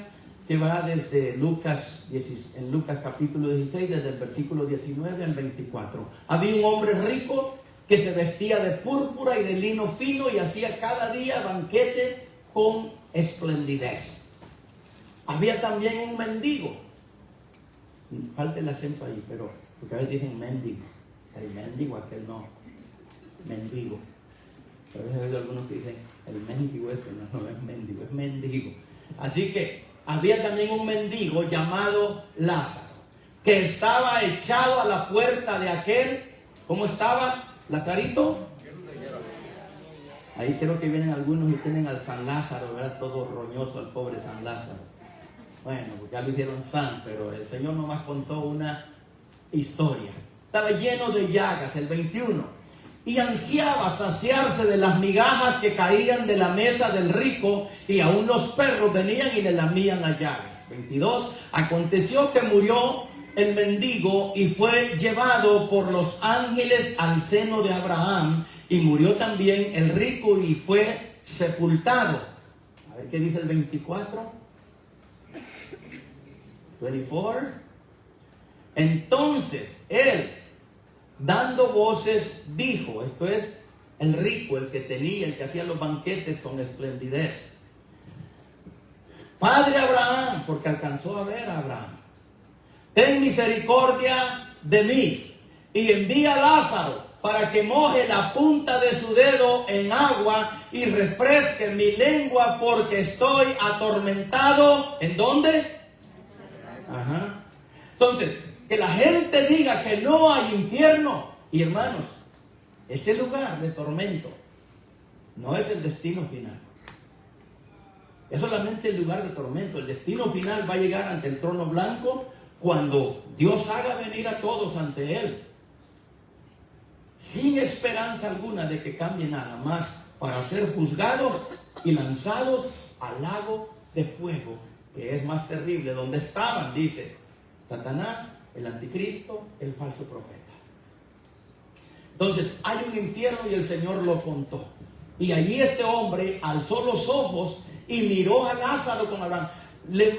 Speaker 1: que va desde Lucas capítulo 16, desde el versículo 19 al 24. Había un hombre rico que se vestía de púrpura y de lino fino y hacía cada día banquete con esplendidez. Había también un mendigo. Falta el acento ahí, pero porque a veces dicen mendigo. El mendigo, aquel no. Mendigo. A veces hay algunos que dicen el mendigo no es mendigo, es mendigo. Así que había también un mendigo llamado Lázaro, que estaba echado a la puerta de aquel. ¿Cómo estaba Lazarito? Ahí creo que vienen algunos y tienen al San Lázaro, ¿verdad? Todo roñoso al pobre San Lázaro. Bueno, pues ya lo hicieron San, pero el Señor nomás contó una historia. Estaba lleno de llagas, el 21. Y ansiaba saciarse de las migajas que caían de la mesa del rico, y aún los perros venían y le lamían las llagas. 22. Aconteció que murió el mendigo y fue llevado por los ángeles al seno de Abraham. Y murió también el rico y fue sepultado. A ver qué dice el 24. 24. Entonces él, dando voces, dijo, esto es el rico, el que tenía, el que hacía los banquetes con esplendidez. Padre Abraham, porque alcanzó a ver a Abraham, ten misericordia de mí y envía a Lázaro para que moje la punta de su dedo en agua y refresque mi lengua, porque estoy atormentado. ¿En dónde? Ajá. Entonces, que la gente diga que no hay infierno. Y hermanos, este lugar de tormento no es el destino final. Es solamente el lugar de tormento. El destino final va a llegar ante el trono blanco cuando Dios haga venir a todos ante Él, sin esperanza alguna de que cambie nada más, para ser juzgados y lanzados al lago de fuego, que es más terrible, donde estaban, dice, Satanás, el anticristo, el falso profeta. Entonces hay un infierno y el Señor lo contó. Y allí este hombre alzó los ojos y miró a Lázaro con Abraham.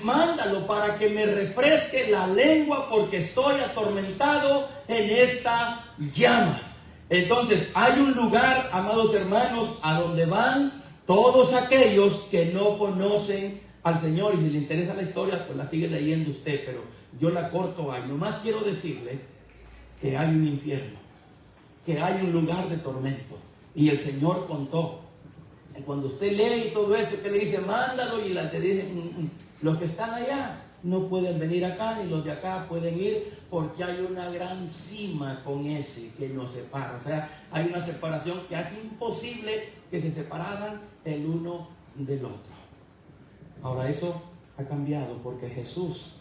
Speaker 1: Mándalo para que me refresque la lengua, porque estoy atormentado en esta llama. Entonces hay un lugar, amados hermanos, a donde van todos aquellos que no conocen al Señor. Y si le interesa la historia, pues la sigue leyendo usted, pero yo la corto ahí. Nomás quiero decirle que hay un infierno, que hay un lugar de tormento. Y el Señor contó. Y cuando usted lee y todo esto, usted le dice, mándalo, y te dicen, los que están allá no pueden venir acá, ni los de acá pueden ir, porque hay una gran cima con ese que nos separa. O sea, hay una separación que hace imposible que se separaran el uno del otro. Ahora eso ha cambiado, porque Jesús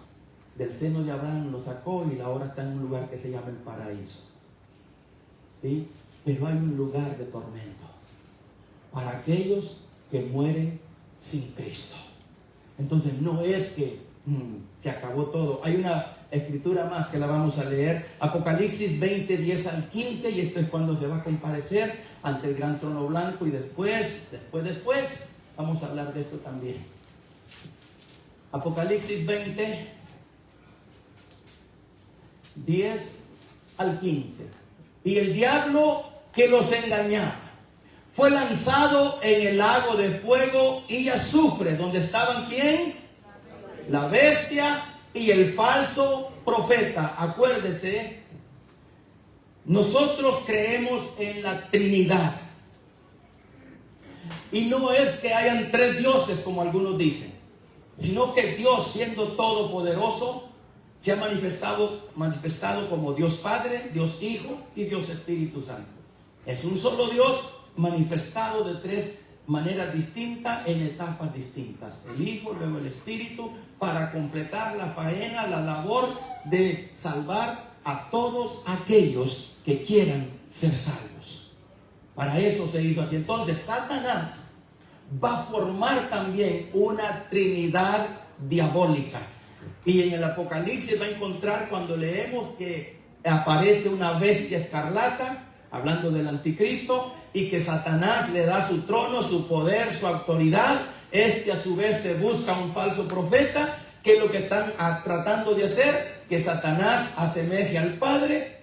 Speaker 1: del seno de Abraham lo sacó y ahora está en un lugar que se llama el paraíso. ¿Sí? Pero hay un lugar de tormento para aquellos que mueren sin Cristo. Entonces no es que se acabó todo. Hay una escritura más que la vamos a leer, Apocalipsis 20, 10 al 15, y esto es cuando se va a comparecer ante el gran trono blanco, y después vamos a hablar de esto también. Apocalipsis 20, 10 al 15. Y el diablo que los engañaba fue lanzado en el lago de fuego y azufre, donde estaban ¿quién? La bestia y el falso profeta. Acuérdese, nosotros creemos en la Trinidad. Y no es que hayan tres dioses como algunos dicen, sino que Dios, siendo todopoderoso, se ha manifestado como Dios Padre, Dios Hijo y Dios Espíritu Santo. Es un solo Dios manifestado de tres maneras distintas, en etapas distintas. El Hijo, luego el Espíritu, para completar la faena, la labor de salvar a todos aquellos que quieran ser salvos. Para eso se hizo así. Entonces Satanás va a formar también una trinidad diabólica. Y en el Apocalipsis va a encontrar, cuando leemos que aparece una bestia escarlata, hablando del anticristo, y que Satanás le da su trono, su poder, su autoridad. A su vez se busca un falso profeta. ¿Qué es lo que están tratando de hacer? Que Satanás asemeje al Padre,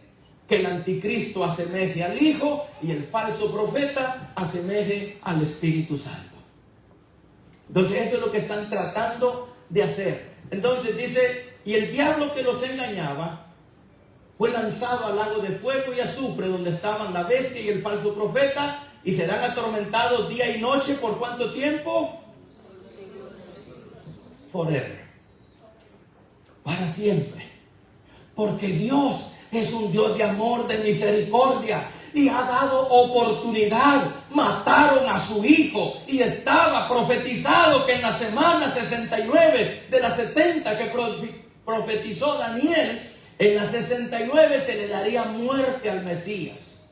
Speaker 1: que el anticristo asemeje al Hijo y el falso profeta asemeje al Espíritu Santo. Entonces eso es lo que están tratando de hacer. Entonces dice, y el diablo que los engañaba fue lanzado al lago de fuego y azufre, donde estaban la bestia y el falso profeta, y serán atormentados día y noche. ¿Por cuánto tiempo? Forever. Para siempre. Porque Dios es un Dios de amor, de misericordia, y ha dado oportunidad. Mataron a su hijo y estaba profetizado que en la semana 69 de las 70 que profetizó Daniel, en la 69 se le daría muerte al Mesías.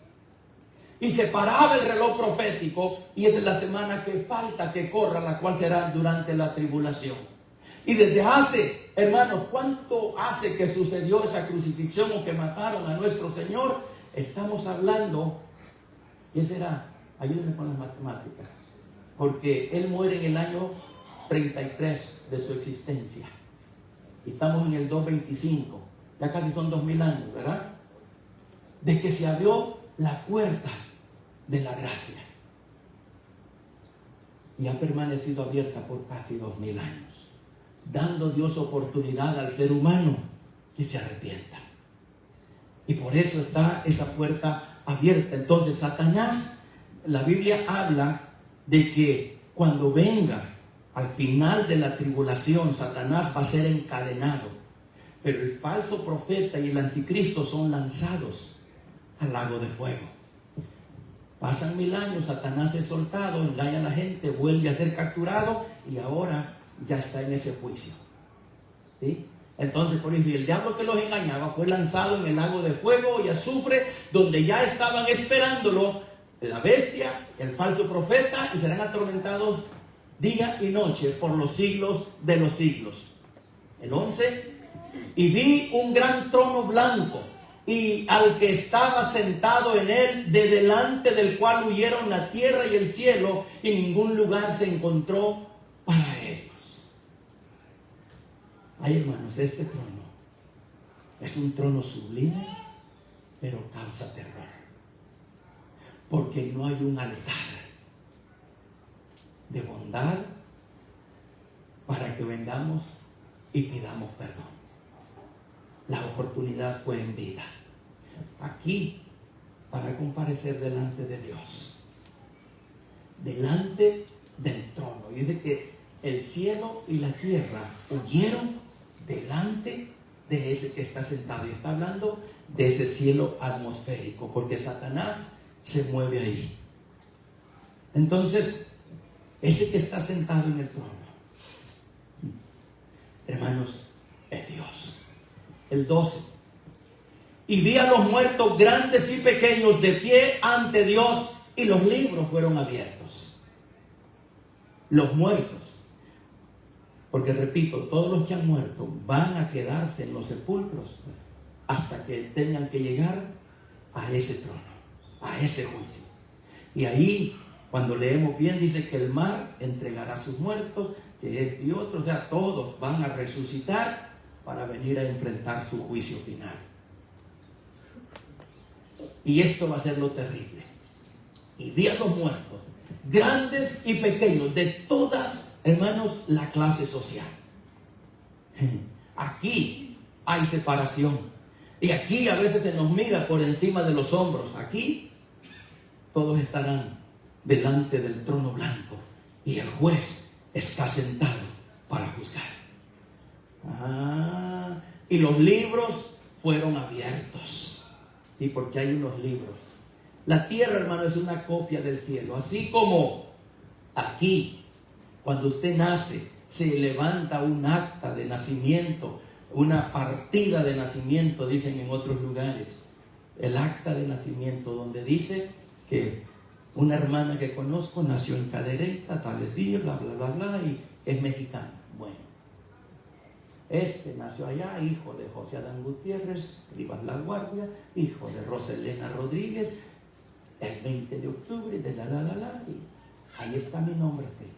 Speaker 1: Y se paraba el reloj profético, y esa es la semana que falta que corra, la cual será durante la tribulación. Y desde hace, hermanos, ¿cuánto hace que sucedió esa crucifixión o que mataron a nuestro Señor? Estamos hablando, ¿qué será? Ayúdenme con las matemáticas. Porque Él muere en el año 33 de su existencia. Y estamos en el 225. Ya casi son 2000 años, ¿verdad? De que se abrió la puerta de la gracia. Y ha permanecido abierta por casi 2000 años. Dando Dios oportunidad al ser humano que se arrepienta. Y por eso está esa puerta abierta. Entonces Satanás, la Biblia habla de que cuando venga al final de la tribulación, Satanás va a ser encadenado. Pero el falso profeta y el anticristo son lanzados al lago de fuego. Pasan 1000 años, Satanás es soltado, engaña a la gente, vuelve a ser capturado y ahora ya está en ese juicio. ¿Sí? Entonces, por ejemplo, el diablo que los engañaba fue lanzado en el lago de fuego y azufre, donde ya estaban esperándolo la bestia, el falso profeta, y serán atormentados día y noche por los siglos de los siglos. El 11, y vi un gran trono blanco, y al que estaba sentado en él, de delante del cual huyeron la tierra y el cielo, y ningún lugar se encontró para ellos. Ay, hermanos, este trono es un trono sublime, pero causa terror. Porque no hay un altar de bondad para que vengamos y pidamos perdón. La oportunidad fue en vida. Aquí, para comparecer delante de Dios. Delante del trono. Y dice que el cielo y la tierra huyeron delante de ese que está sentado. Y está hablando de ese cielo atmosférico, porque Satanás se mueve ahí. Entonces, ese que está sentado en el trono, hermanos, es Dios. El 12. Y vi a los muertos grandes y pequeños de pie ante Dios, y los libros fueron abiertos. Los muertos. Porque repito, todos los que han muerto van a quedarse en los sepulcros hasta que tengan que llegar a ese trono, a ese juicio. Y ahí, cuando leemos bien, dice que el mar entregará a sus muertos, que él y otros, o sea, todos van a resucitar para venir a enfrentar su juicio final. Y esto va a ser lo terrible. Y vi a los muertos, grandes y pequeños, de todas, hermanos, la clase social. Aquí hay separación. Y aquí a veces se nos mira por encima de los hombros. Aquí todos estarán delante del trono blanco. Y el juez está sentado para juzgar. Y los libros fueron abiertos. Sí, porque hay unos libros. La tierra, hermano, es una copia del cielo. Así como aquí, cuando usted nace, se levanta un acta de nacimiento, una partida de nacimiento, dicen en otros lugares. El acta de nacimiento, donde dice que Una hermana que conozco nació en Cadereyta, tales días, bla, bla, bla, bla, y es mexicana. Bueno, nació allá, hijo de José Adán Gutiérrez, Rivas La Guardia, hijo de Roselena Rodríguez, el 20 de octubre, de y ahí está mi nombre escrito.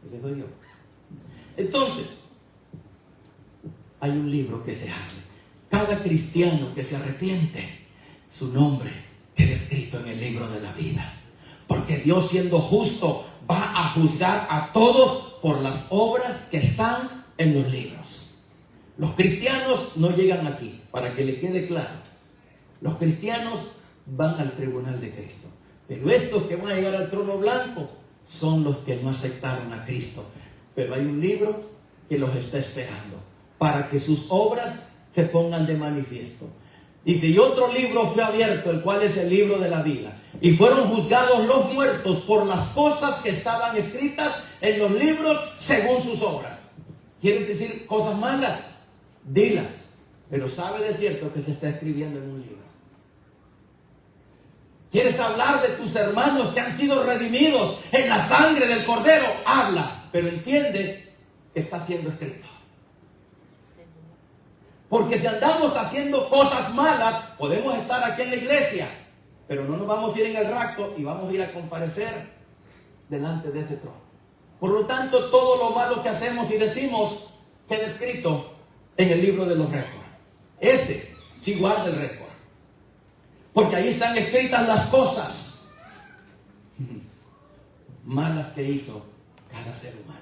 Speaker 1: Ese soy yo. Entonces, hay un libro que se abre. Cada cristiano que se arrepiente, su nombre queda escrito en el libro de la vida. Porque Dios, siendo justo, va a juzgar a todos por las obras que están en los libros. Los cristianos no llegan aquí, para que le quede claro. Los cristianos van al tribunal de Cristo. Pero estos que van a llegar al trono blanco son los que no aceptaron a Cristo. Pero hay un libro que los está esperando para que sus obras se pongan de manifiesto. Dice, y otro libro fue abierto, el cual es el libro de la vida. Y fueron juzgados los muertos por las cosas que estaban escritas en los libros según sus obras. ¿Quieren decir cosas malas? Dilas. Pero sabe de cierto que se está escribiendo en un libro. ¿Quieres hablar de tus hermanos que han sido redimidos en la sangre del Cordero? Habla, pero entiende que está siendo escrito. Porque si andamos haciendo cosas malas, podemos estar aquí en la iglesia, pero no nos vamos a ir en el rapto y vamos a ir a comparecer delante de ese trono. Por lo tanto, todo lo malo que hacemos y decimos queda escrito en el libro de los récords. Ese sí guarda el récord. Porque ahí están escritas las cosas malas que hizo cada ser humano.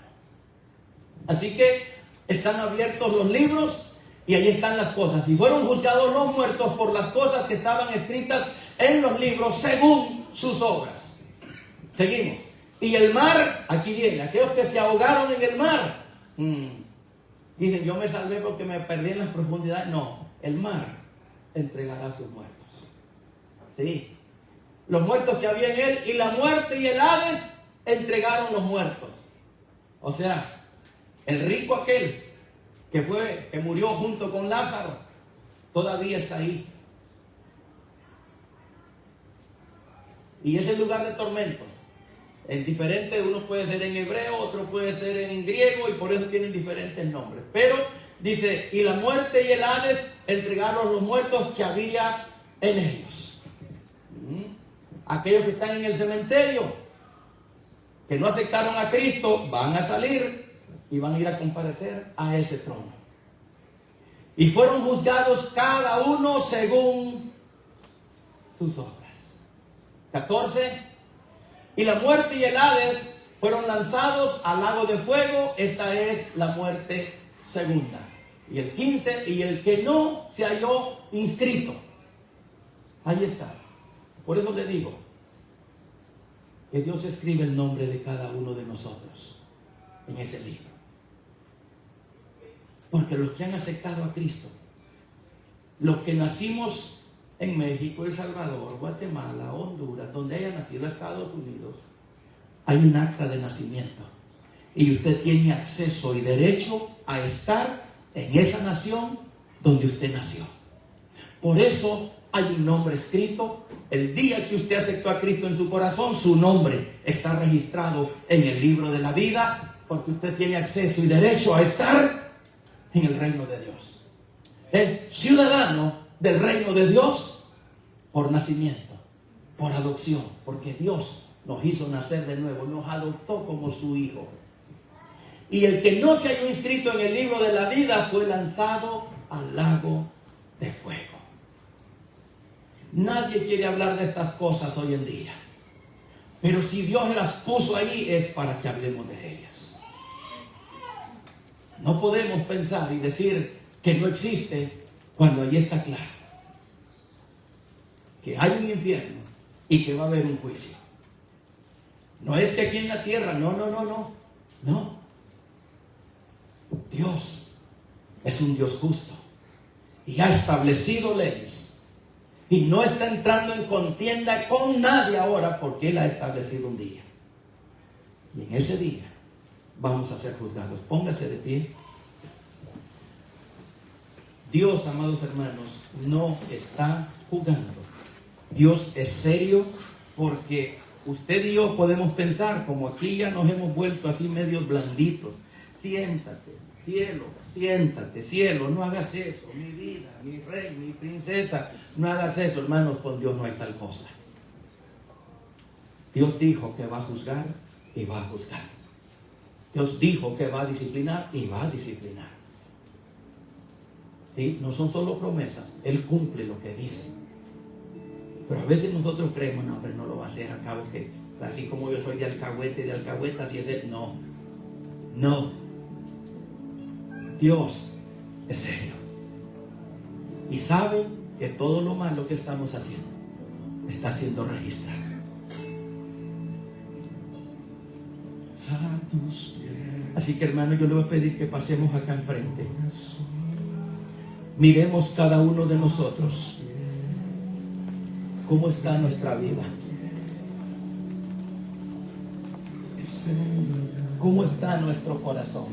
Speaker 1: Así que están abiertos los libros y ahí están las cosas. Y fueron juzgados los muertos por las cosas que estaban escritas en los libros según sus obras. Seguimos. Y el mar, aquí viene, aquellos que se ahogaron en el mar. Dicen, yo me salvé porque me perdí en las profundidades. No, el mar entregará a sus muertos. Sí, los muertos que había en él, y la muerte y el Hades entregaron los muertos. O sea, el rico aquel que murió junto con Lázaro, todavía está ahí. Y es el lugar de tormento. En diferentes, uno puede ser en hebreo, otro puede ser en griego, y por eso tienen diferentes nombres. Pero dice, y la muerte y el Hades entregaron los muertos que había en ellos. Aquellos que están en el cementerio, que no aceptaron a Cristo, van a salir y van a ir a comparecer a ese trono. Y fueron juzgados cada uno según sus obras. 14. Y la muerte y el Hades fueron lanzados al lago de fuego. Esta es la muerte segunda. Y el 15, y el que no se halló inscrito. Ahí está. Por eso le digo que Dios escribe el nombre de cada uno de nosotros en ese libro. Porque los que han aceptado a Cristo, los que nacimos en México, El Salvador, Guatemala, Honduras, donde haya nacido, Estados Unidos, hay un acta de nacimiento. Y usted tiene acceso y derecho a estar en esa nación donde usted nació. Por eso hay un nombre escrito. El día que usted aceptó a Cristo en su corazón, su nombre está registrado en el libro de la vida, porque usted tiene acceso y derecho a estar en el reino de Dios. Es ciudadano del reino de Dios por nacimiento, por adopción, porque Dios nos hizo nacer de nuevo, nos adoptó como su hijo. Y el que no se halló inscrito en el libro de la vida fue lanzado al lago de fuego. Nadie quiere hablar de estas cosas hoy en día. Pero si Dios las puso ahí, es para que hablemos de ellas. No podemos pensar y decir que no existe cuando ahí está claro que hay un infierno y que va a haber un juicio. No es que aquí en la tierra, no. Dios es un Dios justo y ha establecido leyes. Y no está entrando en contienda con nadie ahora, porque Él ha establecido un día. Y en ese día vamos a ser juzgados. Póngase de pie. Dios, amados hermanos, no está jugando. Dios es serio, porque Usted y yo podemos pensar, como aquí ya nos hemos vuelto así medios blanditos. Siéntate, cielo, siéntate, cielo, no hagas eso, mi vida, mi rey, mi princesa, no hagas eso, hermanos, con Dios no hay tal cosa. Dios dijo que va a juzgar y va a juzgar. Dios dijo que va a disciplinar y va a disciplinar. ¿Sí? No son solo promesas, Él cumple lo que dice. Pero a veces nosotros creemos, no, hombre, no lo va a hacer, a cabo que, así como yo soy de alcahueta, así es Él. No, no. Dios es serio. Y sabe que todo lo malo que estamos haciendo está siendo registrado. Así que, hermano, yo le voy a pedir que pasemos acá enfrente. Miremos cada uno de nosotros cómo está nuestra vida, cómo está nuestro corazón.